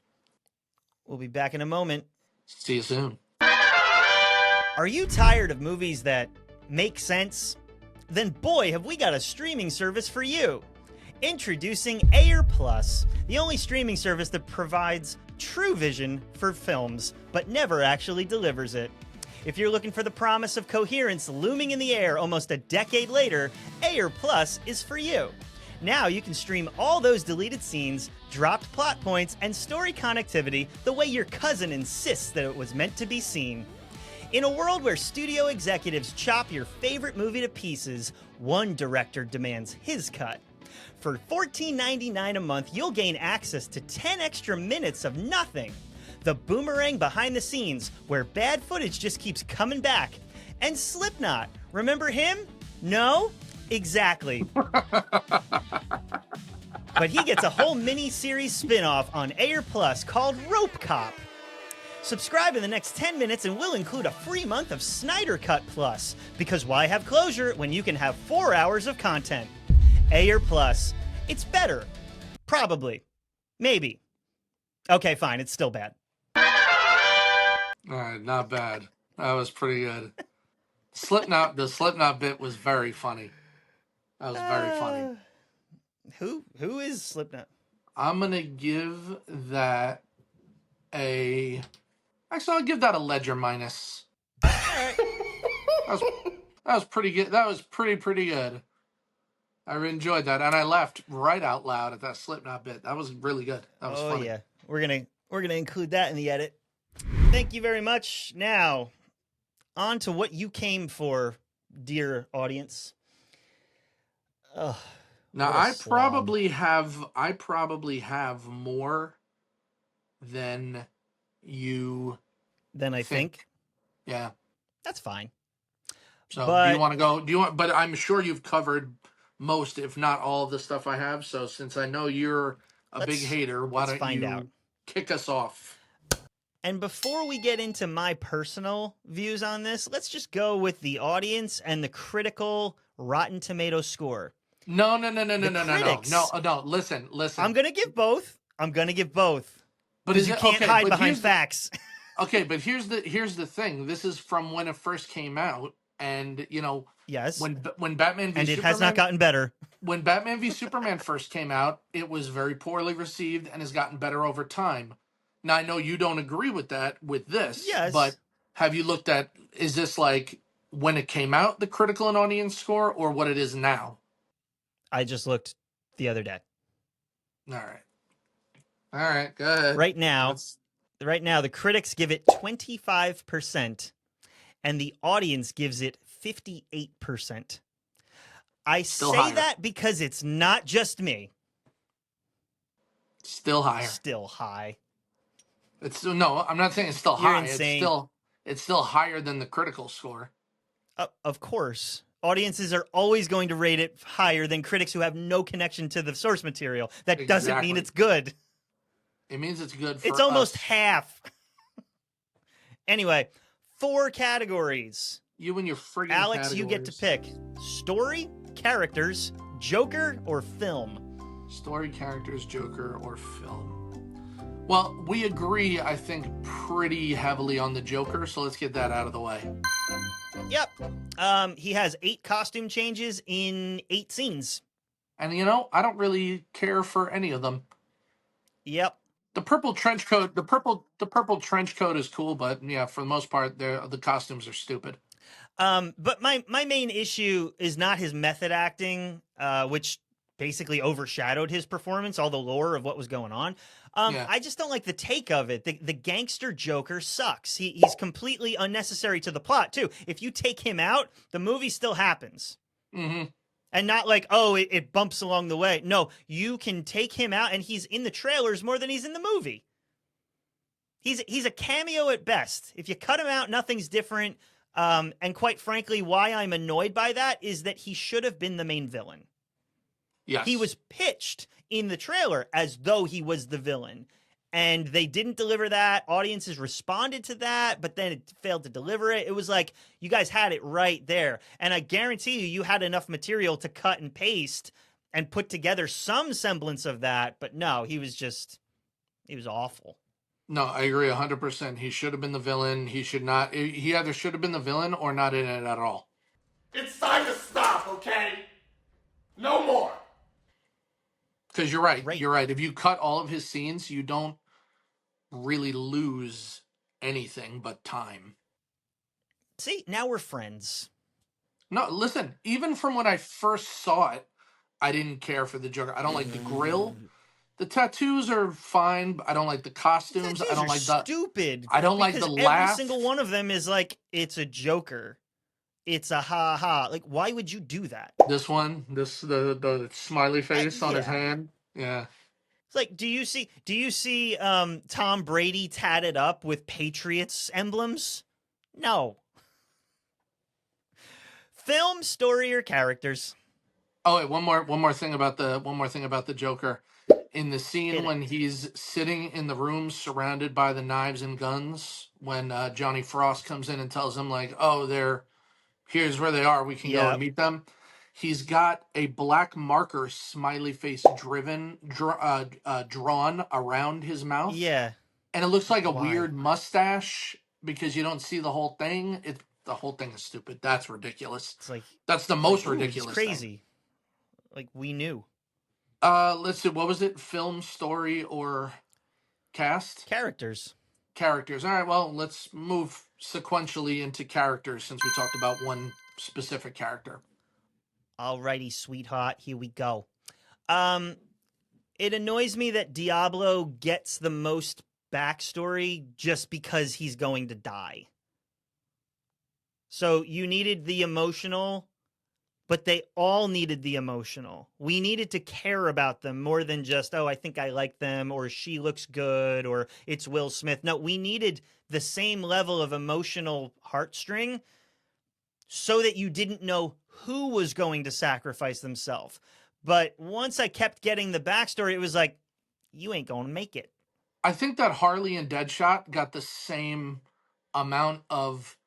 We'll be back in a moment. See you soon. Are you tired of movies that make sense? Then boy, have we got a streaming service for you. Introducing Ayer Plus, the only streaming service that provides true vision for films, but never actually delivers it. If you're looking for the promise of coherence looming in the air almost a decade later, Ayer Plus is for you. Now you can stream all those deleted scenes, dropped plot points, and story connectivity the way your cousin insists that it was meant to be seen. In a world where studio executives chop your favorite movie to pieces, one director demands his cut. For $14.99 a month, you'll gain access to 10 extra minutes of nothing. The boomerang behind the scenes, where bad footage just keeps coming back. And Slipknot, remember him? No? Exactly. But he gets a whole mini-series spin-off on Ayer Plus called Rope Cop. Subscribe in the next 10 minutes and we'll include a free month of Snyder Cut Plus, because why have closure when you can have 4 hours of content? Ayer Plus. It's better. Probably. Maybe. Okay, fine. It's still bad. All right, not bad. That was pretty good. The Slipknot bit was very funny. That was very funny. Who is Slipknot? I'm gonna give that I'll give that a ledger minus. All right. That was pretty good. That was pretty good. I enjoyed that, and I laughed right out loud at that Slipknot bit. That was really good. That was funny. Yeah, we're gonna include that in the edit. Thank you very much. Now, on to what you came for, dear audience. Now I probably have more than you than I think. Yeah, that's fine. So do you want to go? But I'm sure you've covered most, if not all, of the stuff I have. So since I know you're a big hater, why don't you kick us off? And before we get into my personal views on this, let's just go with the audience and the critical Rotten Tomato score. No. Listen. I'm gonna give both. But you can't hide behind facts. Okay, but here's the thing. This is from when it first came out, and yes, when Batman v and it Superman, has not gotten better. When Batman v Superman first came out, it was very poorly received and has gotten better over time. Now I know you don't agree with that with this, yes, but have you looked at, is this like when it came out, the critical and audience score, or what it is now? I just looked the other day. All right. All right, go ahead. Right now, the critics give it 25%, and the audience gives it 58%. I Still say higher. that because it's not just me. Still higher. Still high. No, I'm not saying it's still You're high. insane. It's still higher than the critical score. Of course. Audiences are always going to rate it higher than critics who have no connection to the source material. That doesn't mean Exactly. it's good. It means it's good for It's almost us. half. Anyway, 4 categories. You and your friggin' Alex, categories. you get to pick story, characters, Joker, or film. Story, characters, Joker, or film. Well, we agree, I think, pretty heavily on the Joker, so let's get that out of the way. Yep. He has 8 costume changes in 8 scenes. And I don't really care for any of them. Yep. The purple trench coat, the purple trench coat is cool, but yeah, for the most part, the costumes are stupid. But my main issue is not his method acting, which basically overshadowed his performance, all the lore of what was going on. I just don't like the take of it. The gangster Joker sucks. He's completely unnecessary to the plot, too. If you take him out, the movie still happens. Mm-hmm. And not like, oh, it bumps along the way. No, you can take him out, and he's in the trailers more than he's in the movie. He's a cameo at best. If you cut him out, nothing's different. And quite frankly, why I'm annoyed by that is that he should have been the main villain. Yes. He was pitched in the trailer as though he was the villain. And they didn't deliver that. Audiences responded to that, but then it failed to deliver it. It was like, you guys had it right there. And I guarantee you had enough material to cut and paste and put together some semblance of that. But no, he was awful. No, I agree 100%. He should have been the villain. He either should have been the villain or not in it at all. It's time to stop, okay? No more. Because you're right. You're right. If you cut all of his scenes, you don't really lose anything but time. See, now we're friends. No, listen, even from when I first saw it, I didn't care for the Joker. I don't like the grill. The tattoos are fine, but I don't like the costumes. The I don't like stupid. I don't like the laugh. Every single one of them is like, it's a Joker. It's a ha ha. Like, why would you do that? This one, the smiley face on his hand. Yeah. It's like, do you see Tom Brady tatted up with Patriots emblems? No. Film, story, or characters? Oh wait, one more thing about the Joker. In the scene when he's sitting in the room surrounded by the knives and guns, when Johnny Frost comes in and tells him like, "Oh, here's where they are. We can go and meet them." He's got a black marker smiley face drawn around his mouth. Yeah. And it looks like a weird mustache because you don't see the whole thing. The whole thing is stupid. That's ridiculous. It's like, that's the most ridiculous. It's crazy. Thing. Like, we knew. Let's see. What was it? Film, story, or cast? Characters. Characters. All right. Well, let's move sequentially into characters since we talked about one specific character. Alrighty, sweetheart. Here we go. It annoys me that Diablo gets the most backstory just because he's going to die. So you needed the emotional, but they all needed the emotional. We needed to care about them more than just, oh, I think I like them, or she looks good, or it's Will Smith. No, we needed the same level of emotional heartstring so that you didn't know who was going to sacrifice themselves. But once I kept getting the backstory, it was like, you ain't going to make it. I think that Harley and Deadshot got the same amount of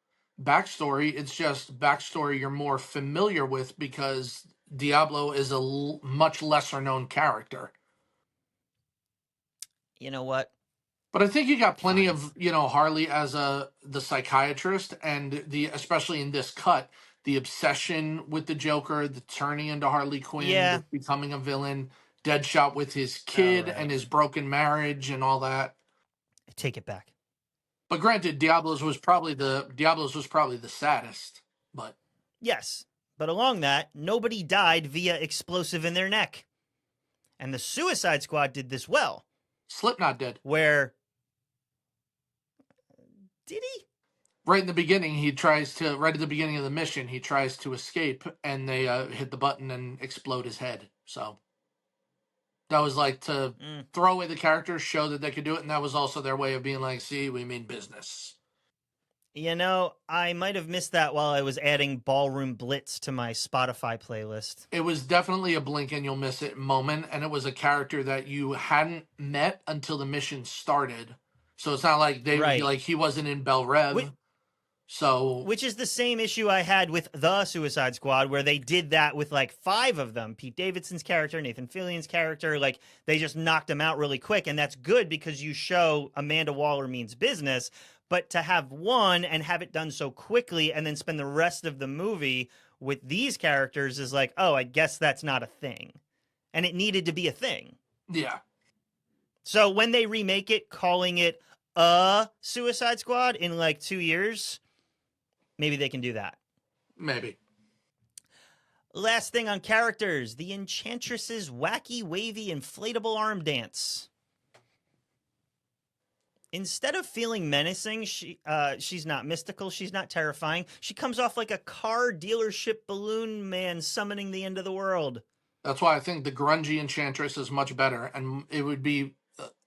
backstory. It's just backstory you're more familiar with because Diablo is a much lesser known character. You know what? But I think you got plenty of, Harley as the psychiatrist, and especially in this cut, the obsession with the Joker, the turning into Harley Quinn, becoming a villain, Deadshot with his kid and his broken marriage and all that. I take it back. But granted, Diablo's was probably the saddest. But yes, but along that, nobody died via explosive in their neck, and the Suicide Squad did this well. Slipknot did. where did he? Right in the beginning, right at the beginning of the mission, he tries to escape, and they hit the button and explode his head. So that was like to throw away the characters, show that they could do it, and that was also their way of being like, see, we mean business. You know, I might have missed that while I was adding Ballroom Blitz to my Spotify playlist. It was definitely a blink and you'll miss it moment, and it was a character that you hadn't met until the mission started. So it's not like he wasn't in Bell Rev. Which is the same issue I had with the Suicide Squad, where they did that with like 5 of them. Pete Davidson's character, Nathan Fillion's character, like they just knocked them out really quick. And that's good because you show Amanda Waller means business. But to have one and have it done so quickly and then spend the rest of the movie with these characters is like, oh, I guess that's not a thing. And it needed to be a thing. Yeah. So when they remake it, calling it a Suicide Squad in like 2 years, maybe they can do that. Maybe. Last thing on characters, the Enchantress's wacky, wavy, inflatable arm dance. Instead of feeling menacing, she's not mystical, she's not terrifying. She comes off like a car dealership balloon man summoning the end of the world. That's why I think the grungy Enchantress is much better, and it would be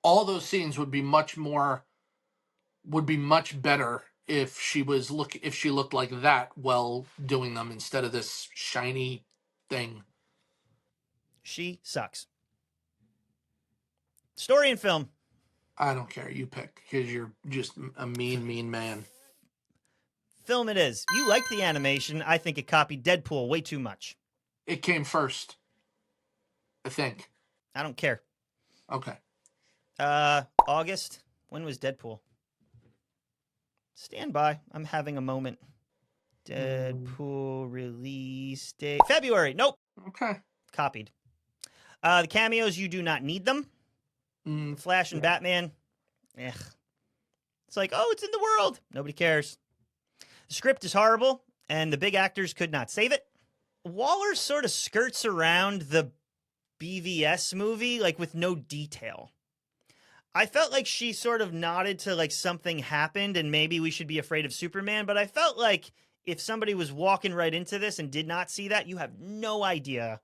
all those scenes would be much better if she looked like that while doing them instead of this shiny thing. She sucks. Story and film. I don't care. You pick, because you're just a mean man. Film it is. You like the animation. I think it copied Deadpool way too much. It came first, I think. I don't care. Okay. August. When was Deadpool? Stand by. I'm having a moment. Deadpool release date. February. Nope. Okay. Copied. The cameos, you do not need them. Flash and Batman. It's like, oh, it's in the world. Nobody cares. The script is horrible, and the big actors could not save it. Waller sort of skirts around the BVS movie, like with no detail. I felt like she sort of nodded to like something happened and maybe we should be afraid of Superman, but I felt like if somebody was walking right into this and did not see that, you have no idea.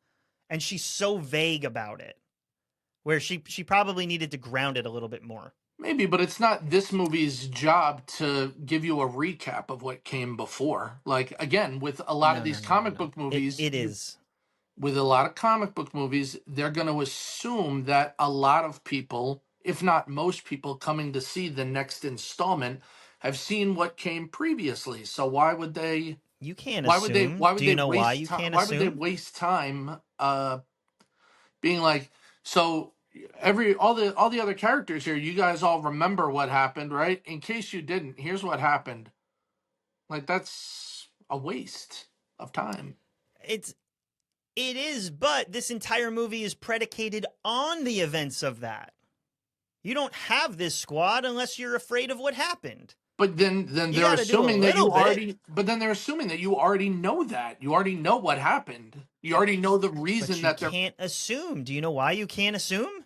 And she's so vague about it, where she probably needed to ground it a little bit more. Maybe, but it's not this movie's job to give you a recap of what came before. Like, again, with a lot of these comic book movies... It is. With a lot of comic book movies, they're going to assume that a lot of people, if not most people, coming to see the next installment have seen what came previously. So why would they... You can't why assume. Would they, Do you know why you can't assume? Why would they waste time being like, so... all the other characters here, you guys all remember what happened, right? In case you didn't, here's what happened. Like, that's a waste of time. It is, but this entire movie is predicated on the events of that. You don't have this squad unless you're afraid of what happened. But then they're assuming that you already. But then they're assuming that you already know that. You already know what happened. You already know the reason that they're. You can't assume. Do you know why you can't assume?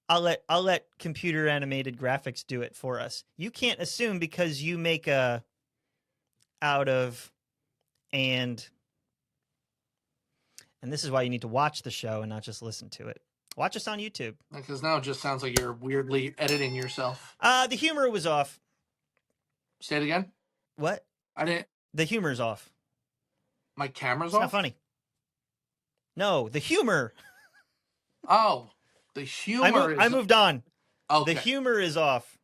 I'll let computer animated graphics do it for us. You can't assume because you make a out of and this is why you need to watch the show and not just listen to it. Watch us on YouTube. Because now it just sounds like you're weirdly editing yourself. The humor was off. Say it again. What? I didn't. The humor's off. My camera's it's off? Not funny. No, the humor. Oh, the humor I moved on. Okay. The humor is off.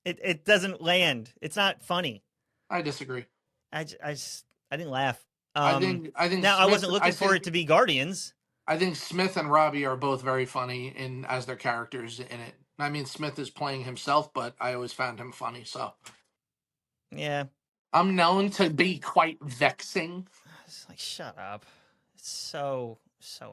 It doesn't land. It's not funny. I disagree. I didn't laugh. I think now Smith, I wasn't looking for it to be Guardians. I think Smith and Robbie are both very funny as their characters in it. I mean, Smith is playing himself, but I always found him funny. So, yeah, I'm known to be quite vexing. It's like, shut up. It's so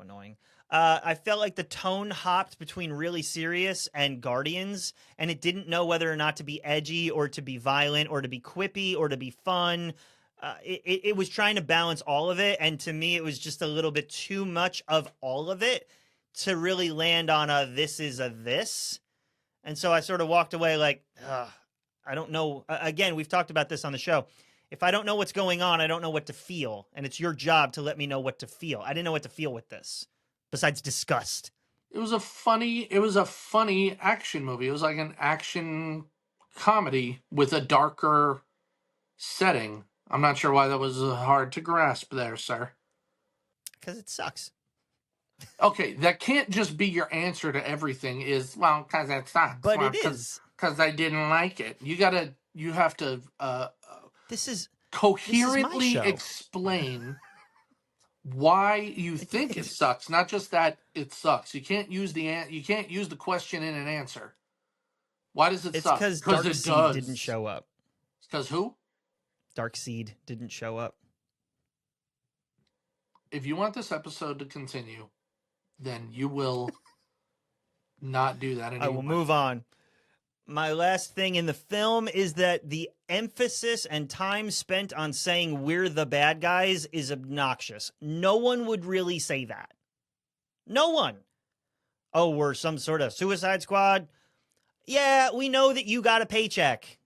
annoying. I felt like the tone hopped between really serious and Guardians, and it didn't know whether or not to be edgy or to be violent or to be quippy or to be fun. It was trying to balance all of it, and to me, it was just a little bit too much of all of it to really land on this is a this. And so I sort of walked away like, I don't know. Again, we've talked about this on the show. If I don't know what's going on, I don't know what to feel. And it's your job to let me know what to feel. I didn't know what to feel with this, besides disgust. It was a funny action movie. It was like an action comedy with a darker setting. I'm not sure why that was hard to grasp there, sir. Because it sucks. Okay, that can't just be your answer to everything is, well, because it sucks. But well, it is. Because I didn't like it. You have to This is coherently show. explain why you think it sucks, not just that it sucks. You can't use the question in an answer. Why does it suck? It's because Darkseid didn't show up. Because who? Darkseid didn't show up. If you want this episode to continue, then you will not do that anymore. I will move on. My last thing in the film is that the emphasis and time spent on saying we're the bad guys is obnoxious. No one would really say that. No one. Oh, we're some sort of Suicide Squad? Yeah, we know that you got a paycheck.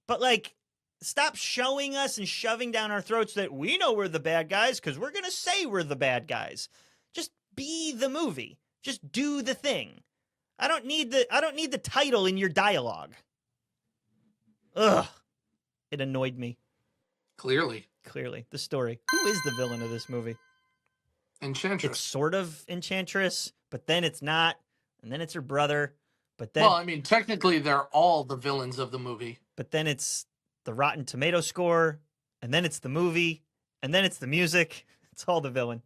But, like, stop showing us and shoving down our throats that we know we're the bad guys because we're going to say we're the bad guys. Just be the movie. Just do the thing. I don't need the title in your dialogue. Ugh. It annoyed me. Clearly. The story. Who is the villain of this movie? Enchantress. It's sort of Enchantress, but then it's not, and then it's her brother, but then... Well, I mean, technically they're all the villains of the movie. But then it's the Rotten Tomato score, and then it's the movie, and then it's the music. It's all the villain.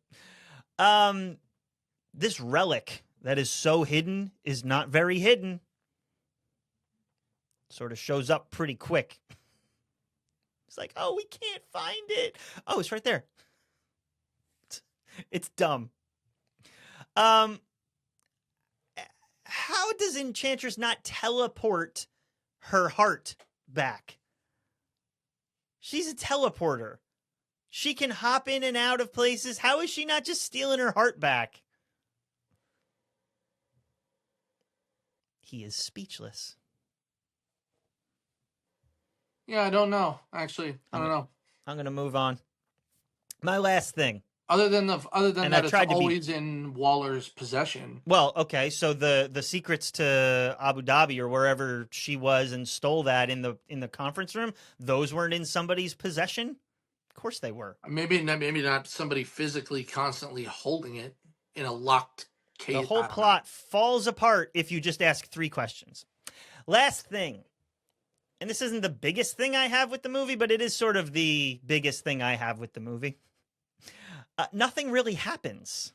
This relic that is so hidden is not very hidden. Sort of shows up pretty quick. It's like, oh, we can't find it. Oh, it's right there. It's dumb. How does Enchantress not teleport her heart back? She's a teleporter. She can hop in and out of places. How is she not just stealing her heart back? He is speechless. Yeah, I don't know. Actually, I don't know. I'm going to move on. My last thing. Other than that, it's always in Waller's possession. Well, okay, so the secrets to Abu Dhabi or wherever she was and stole that in the conference room, those weren't in somebody's possession? Of course they were. Maybe not somebody physically constantly holding it in a locked case. The whole plot falls apart if you just ask 3 questions. Last thing. And this isn't the biggest thing I have with the movie, but it is sort of the biggest thing I have with the movie. Nothing really happens.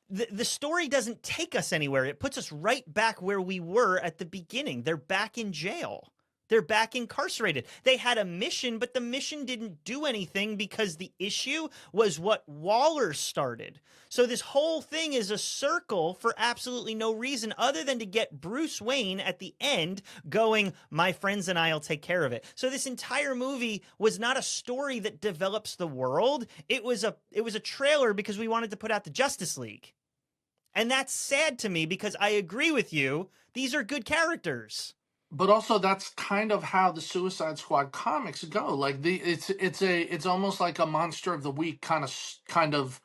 The story doesn't take us anywhere. It puts us right back where we were at the beginning. They're back in jail. They're back incarcerated. They had a mission, but the mission didn't do anything because the issue was what Waller started. So this whole thing is a circle for absolutely no reason other than to get Bruce Wayne at the end going, my friends and I'll take care of it. So this entire movie was not a story that develops the world. It was a trailer because we wanted to put out the Justice League. And that's sad to me because I agree with you. These are good characters. But also, that's kind of how the Suicide Squad comics go. Like it's almost like a Monster of the Week kind of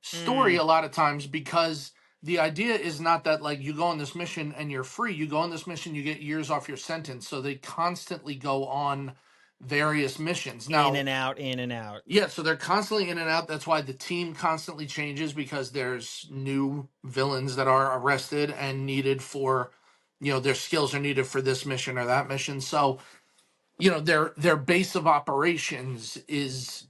story a lot of times, because the idea is not that like you go on this mission and you're free. You go on this mission, you get years off your sentence. So they constantly go on various missions. Now, in and out. Yeah, so they're constantly in and out. That's why the team constantly changes, because there's new villains that are arrested and needed for, their skills are needed for this mission or that mission. So, their base of operations is,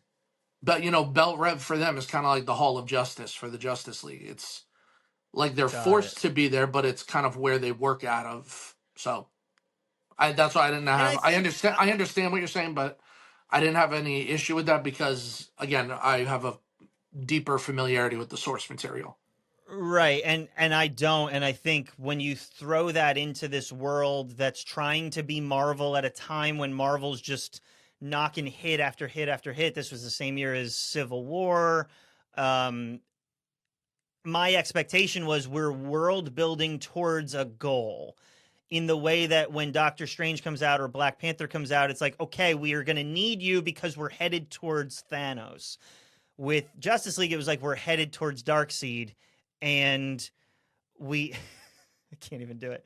but Bell Rev for them is kind of like the Hall of Justice for the Justice League. It's like they're forced to be there, but it's kind of where they work out of. So, that's why I didn't have. I understand what you're saying, but I didn't have any issue with that because, again, I have a deeper familiarity with the source material. Right, and I don't, and I think when you throw that into this world that's trying to be Marvel at a time when Marvel's just knocking hit after hit after hit, this was the same year as Civil War, my expectation was we're world building towards a goal in the way that when Doctor Strange comes out or Black Panther comes out, it's like, okay, we are going to need you because we're headed towards Thanos. With Justice League, it was like we're headed towards Darkseid, and we I can't even do it.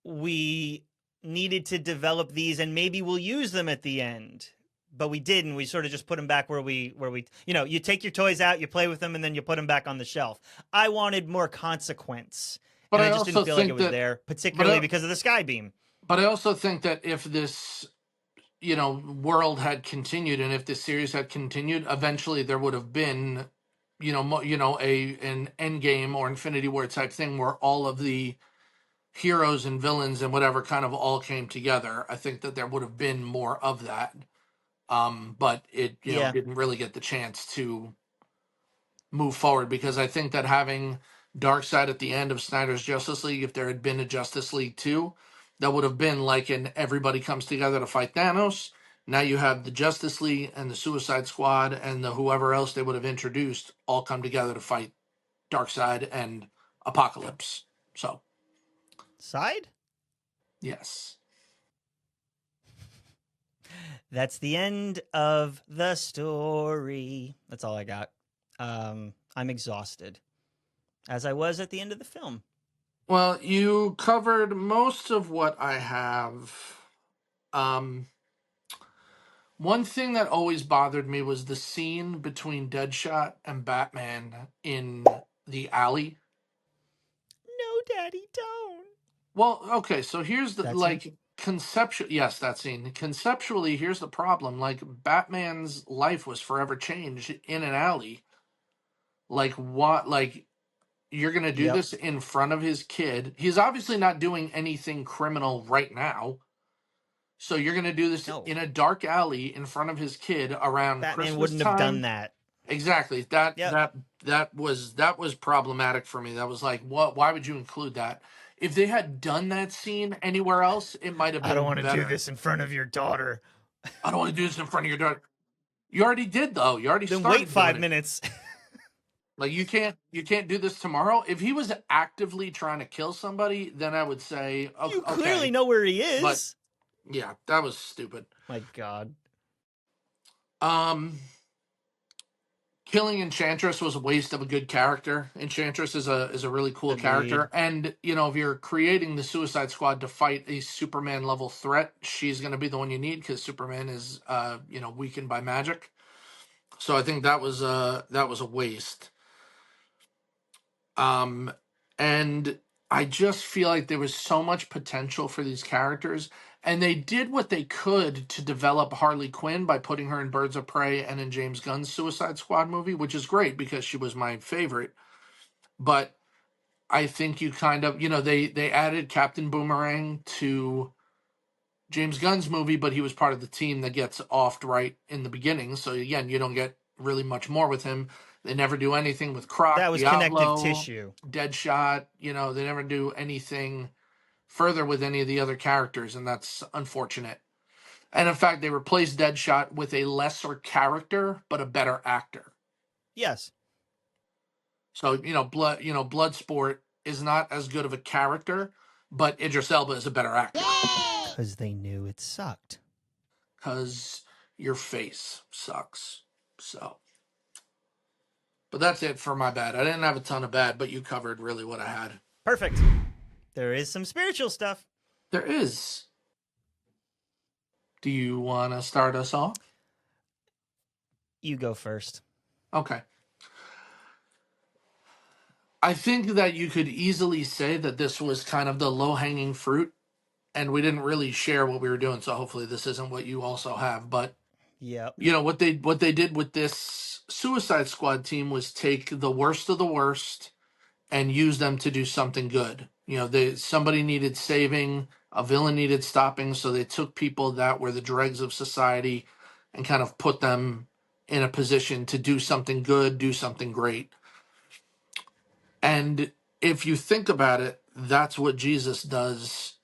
We needed to develop these, and maybe we'll use them at the end. But we didn't. We sort of just put them back where we, you take your toys out, you play with them, and then you put them back on the shelf. I wanted more consequence, But and I I just also didn't feel like think it was that, there, particularly because of the Skybeam. but I also think that if this, world had continued, and if this series had continued, eventually there would have been, an Endgame or Infinity War type thing where all of the heroes and villains and whatever kind of all came together. I think that there would have been more of that. But it, Yeah. didn't really get the chance to move forward, because I think that having Darkseid at the end of Snyder's Justice League, if there had been a Justice League 2, that would have been like an everybody comes together to fight Thanos. Now you have the Justice League and the Suicide Squad and the whoever else they would have introduced all come together to fight Darkseid and Apocalypse. So, Side? yes. That's the end of the story. That's all I got. I'm exhausted, as I was at the end of the film. Well, you covered most of what I have. One thing that always bothered me was the scene between Deadshot and Batman in the alley. No, Daddy, don't. Well, okay, so here's the That scene? conceptual. Yes, that scene. Conceptually, here's the problem. Like, Batman's life was forever changed in an alley. Like, what? Like, you're gonna do Yep. this in front of his kid. He's obviously not doing anything criminal right now. So you're gonna do this No. in a dark alley in front of his kid around Batman Christmas wouldn't have done time. that. Exactly. That Yep. was problematic for me. That was like, what? Why would you include that? If they had done that scene anywhere else, it might have I don't been want to do better. this in front of your daughter. I don't want to do this in front of your daughter. You already did, though. You already Then wait started doing 5 it. minutes. Like, you can't do this tomorrow. If he was actively trying to kill somebody, then I would say, okay. You clearly know where he is. But yeah, that was stupid. My God. Killing Enchantress was a waste of a good character. Enchantress is a really cool Agreed. character, and if you're creating the Suicide Squad to fight a Superman level threat, she's going to be the one you need, because Superman is weakened by magic. So I think that was a waste. And I just feel like there was so much potential for these characters, and they did what they could to develop Harley Quinn by putting her in Birds of Prey and in James Gunn's Suicide Squad movie, which is great because she was my favorite. But I think you kind of, they added Captain Boomerang to James Gunn's movie, but he was part of the team that gets offed right in the beginning. So again, you don't get really much more with him. They never do anything with Croc, That was Diablo, connective tissue. Deadshot. They never do anything further with any of the other characters, and that's unfortunate. And in fact, they replaced Deadshot with a lesser character but a better actor. Yes. So Bloodsport is not as good of a character, but Idris Elba is a better actor. Because they knew it sucked. Because your face sucks. So. But that's it for my bad. I didn't have a ton of bad, but you covered really what I had. Perfect. There is some spiritual stuff. There is. Do you want to start us off? You go first. Okay. I think that you could easily say that this was kind of the low-hanging fruit, and we didn't really share what we were doing, so hopefully this isn't what you also have. But yep. What they did with this Suicide Squad team was take the worst of the worst and use them to do something good. Somebody needed saving, a villain needed stopping, so they took people that were the dregs of society and kind of put them in a position to do something good, do something great. And if you think about it, that's what Jesus does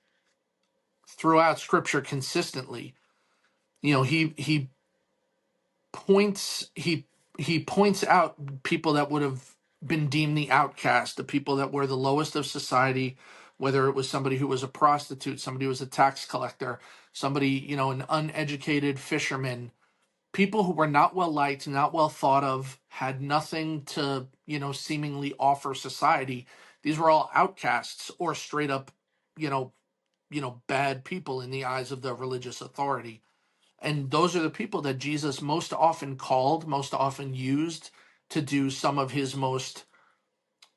throughout Scripture consistently. He points out people that would have been deemed the outcast, the people that were the lowest of society, whether it was somebody who was a prostitute, somebody who was a tax collector, somebody, an uneducated fisherman, people who were not well liked, not well thought of, had nothing to, seemingly offer society. These were all outcasts or straight up, you know, bad people in the eyes of the religious authority. And those are the people that Jesus most often called, most often used to do some of his most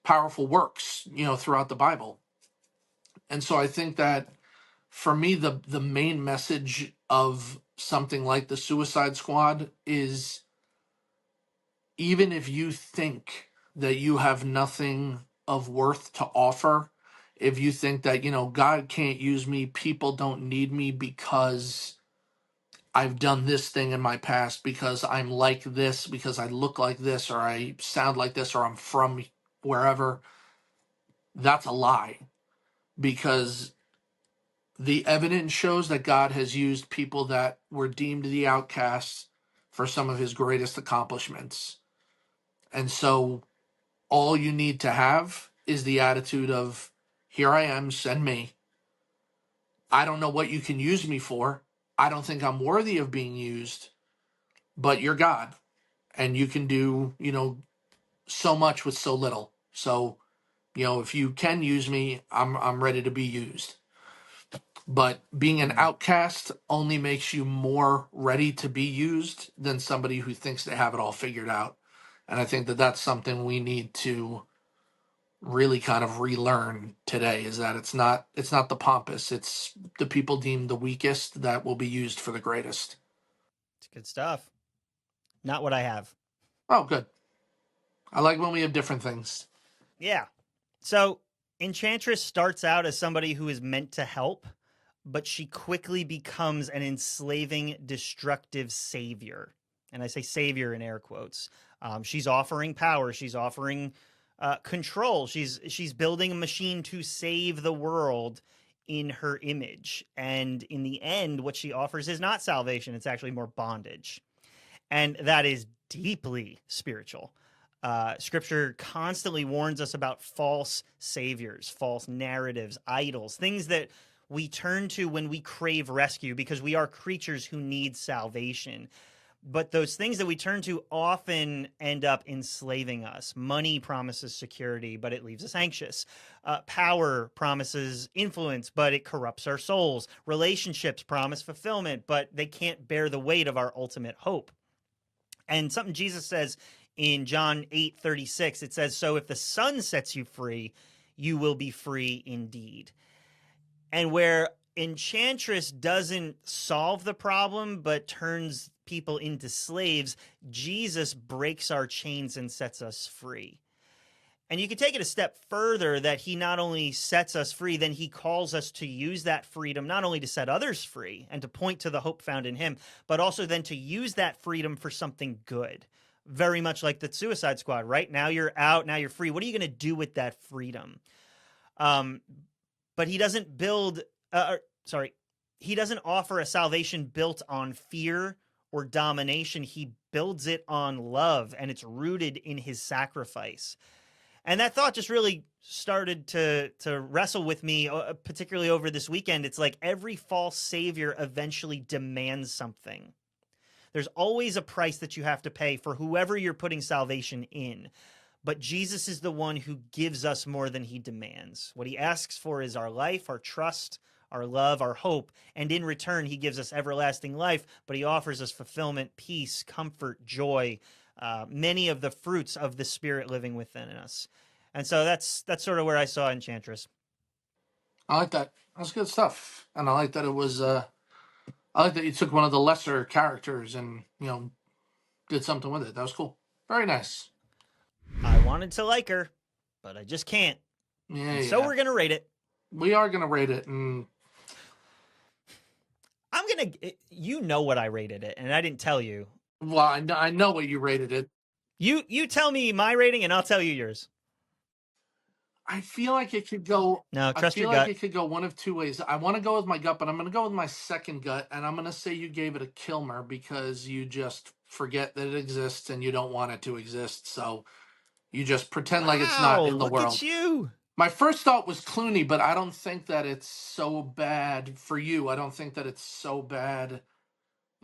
powerful works, throughout the Bible. And so I think that for me, the main message of something like the Suicide Squad is, even if you think that you have nothing of worth to offer, if you think that, God can't use me, people don't need me because I've done this thing in my past, because I'm like this, because I look like this, or I sound like this, or I'm from wherever, that's a lie. Because the evidence shows that God has used people that were deemed the outcasts for some of his greatest accomplishments. And so all you need to have is the attitude of, here I am, send me. I don't know what you can use me for. I don't think I'm worthy of being used, but you're God and you can do, so much with so little. So, if you can use me, I'm ready to be used. But being an outcast only makes you more ready to be used than somebody who thinks they have it all figured out. And I think that that's something we need to really kind of relearn today, is that it's not the pompous, it's the people deemed the weakest that will be used for the greatest. It's good stuff. Not what I have. Oh, good. I like when we have different things. Yeah. So Enchantress starts out as somebody who is meant to help, but she quickly becomes an enslaving, destructive savior. And I say savior in air quotes. She's offering power. She's offering control. She's building a machine to save the world in her image. And in the end, what she offers is not salvation. It's actually more bondage. And that is deeply spiritual. Scripture constantly warns us about false saviors, false narratives, idols, things that we turn to when we crave rescue because we are creatures who need salvation. But those things that we turn to often end up enslaving us. Money promises security, but it leaves us anxious. Power promises influence, but it corrupts our souls. Relationships promise fulfillment, but they can't bear the weight of our ultimate hope. And something Jesus says in John 8:36, it says, "So if the Son sets you free, you will be free indeed." And where Enchantress doesn't solve the problem, but turns people into slaves, Jesus breaks our chains and sets us free. And you can take it a step further that he not only sets us free, then he calls us to use that freedom not only to set others free and to point to the hope found in him, but also then to use that freedom for something good. Very much like the Suicide Squad, right? Now you're out, now you're free. What are you going to do with that freedom? But he doesn't he doesn't offer a salvation built on fear or domination. He builds it on love, and it's rooted in his sacrifice. And that thought just really started to wrestle with me, particularly over this weekend. It's like every false savior eventually demands something. There's always a price that you have to pay for whoever you're putting salvation in. But Jesus is the one who gives us more than he demands. What he asks for is our life, our trust, our love, our hope. And in return, he gives us everlasting life, but he offers us fulfillment, peace, comfort, joy, many of the fruits of the Spirit living within us. And so that's sort of where I saw Enchantress. I like that. That's good stuff. And I like that it was, I like that you took one of the lesser characters and, did something with it. That was cool. Very nice. I wanted to like her, but I just can't. Yeah. So we're going to rate it. We are going to rate it. And I'm going to, you know what I rated it, and I didn't tell you. well, I know what you rated it. You tell me my rating, and I'll tell you yours. I feel like it could go. No, trust your I feel gut. like it could go one of two ways. I want to go with my gut, but I'm going to go with my second gut, and I'm going to say you gave it a Kilmer because you just forget that it exists and you don't want it to exist. So You just pretend like it's not in the look world. at you. My first thought was Clooney, but I don't think that it's so bad for you. I don't think that it's so bad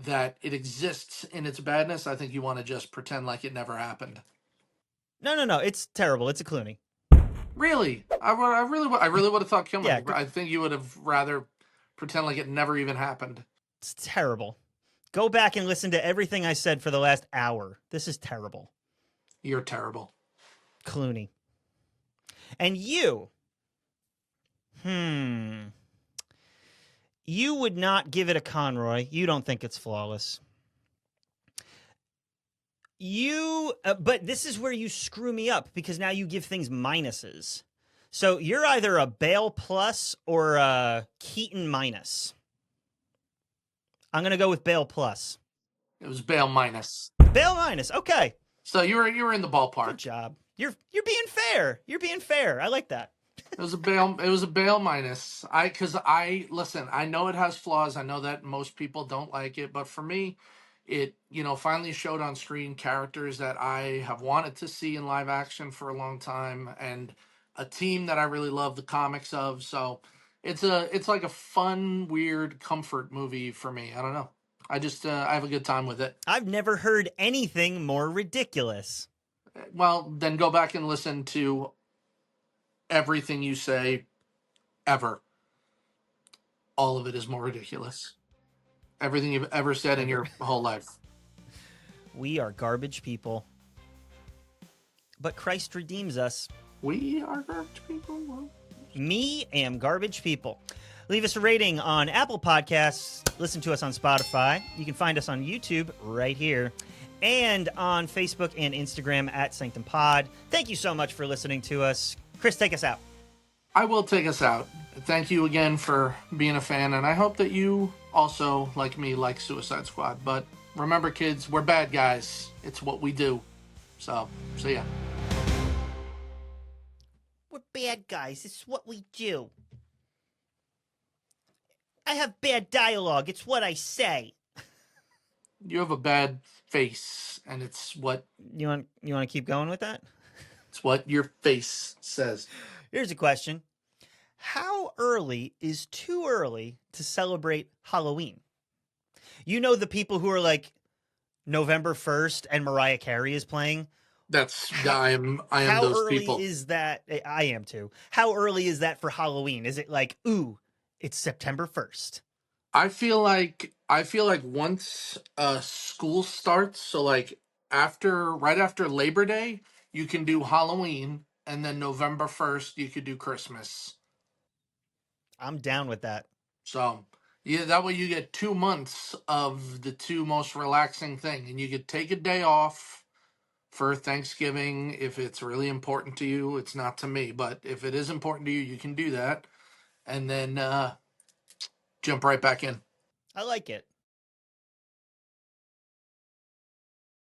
that it exists in its badness. I think you want to just pretend like it never happened. No. It's terrible. It's a Clooney. Really? I really would have thought Kilmer. Yeah, I think you would have rather pretend like it never even happened. it's terrible. Go back and listen to everything I said for the last hour. This is terrible. You're terrible. Clooney. And you. You would not give it a Conroy. You don't think it's flawless. But this is where you screw me up because now you give things minuses. So you're either a Bale plus or a Keaton minus. I'm gonna go with Bale plus. It was Bale minus. Bale minus. Okay. So you were in the ballpark. Good job. You're being fair. You're being fair. I like that. It was a Bale minus. Listen, I know it has flaws. I know that most people don't like it, but for me, it finally showed on screen characters that I have wanted to see in live action for a long time, and a team that I really love the comics of. So it's like a fun, weird comfort movie for me. I don't know. I just I have a good time with it. I've never heard anything more ridiculous. Well, then go back and listen to everything you say ever. All of it is more ridiculous. Everything you've ever said in your whole life. We are garbage people. But Christ redeems us. We are garbage people. Me am garbage people. Leave us a rating on Apple Podcasts. Listen to us on Spotify. You can find us on YouTube right here. And on Facebook and Instagram at Sanctum Pod. Thank you so much for listening to us. Chris, take us out. I will take us out. Thank you again for being a fan, and I hope that you also, like me, like Suicide Squad. But remember, kids, we're bad guys. It's what we do. So, see ya. We're bad guys. It's what we do. I have bad dialogue. It's what I say. You have a bad face, and it's what You want to keep going with that? it's what your face says. Here's a question. How early is too early to celebrate Halloween? You know the people who are like November 1st and Mariah Carey is playing? I am How those early people. is that? I am too. How early is that for Halloween? Is it like, ooh, it's September 1st? I feel like once school starts, so like right after Labor Day, you can do Halloween, and then November 1st you could do Christmas. I'm down with that. So yeah, that way you get 2 months of the two most relaxing thing, and you could take a day off for Thanksgiving if it's really important to you. It's not to me, but if it is important to you, you can do that, and then jump right back in. I like it.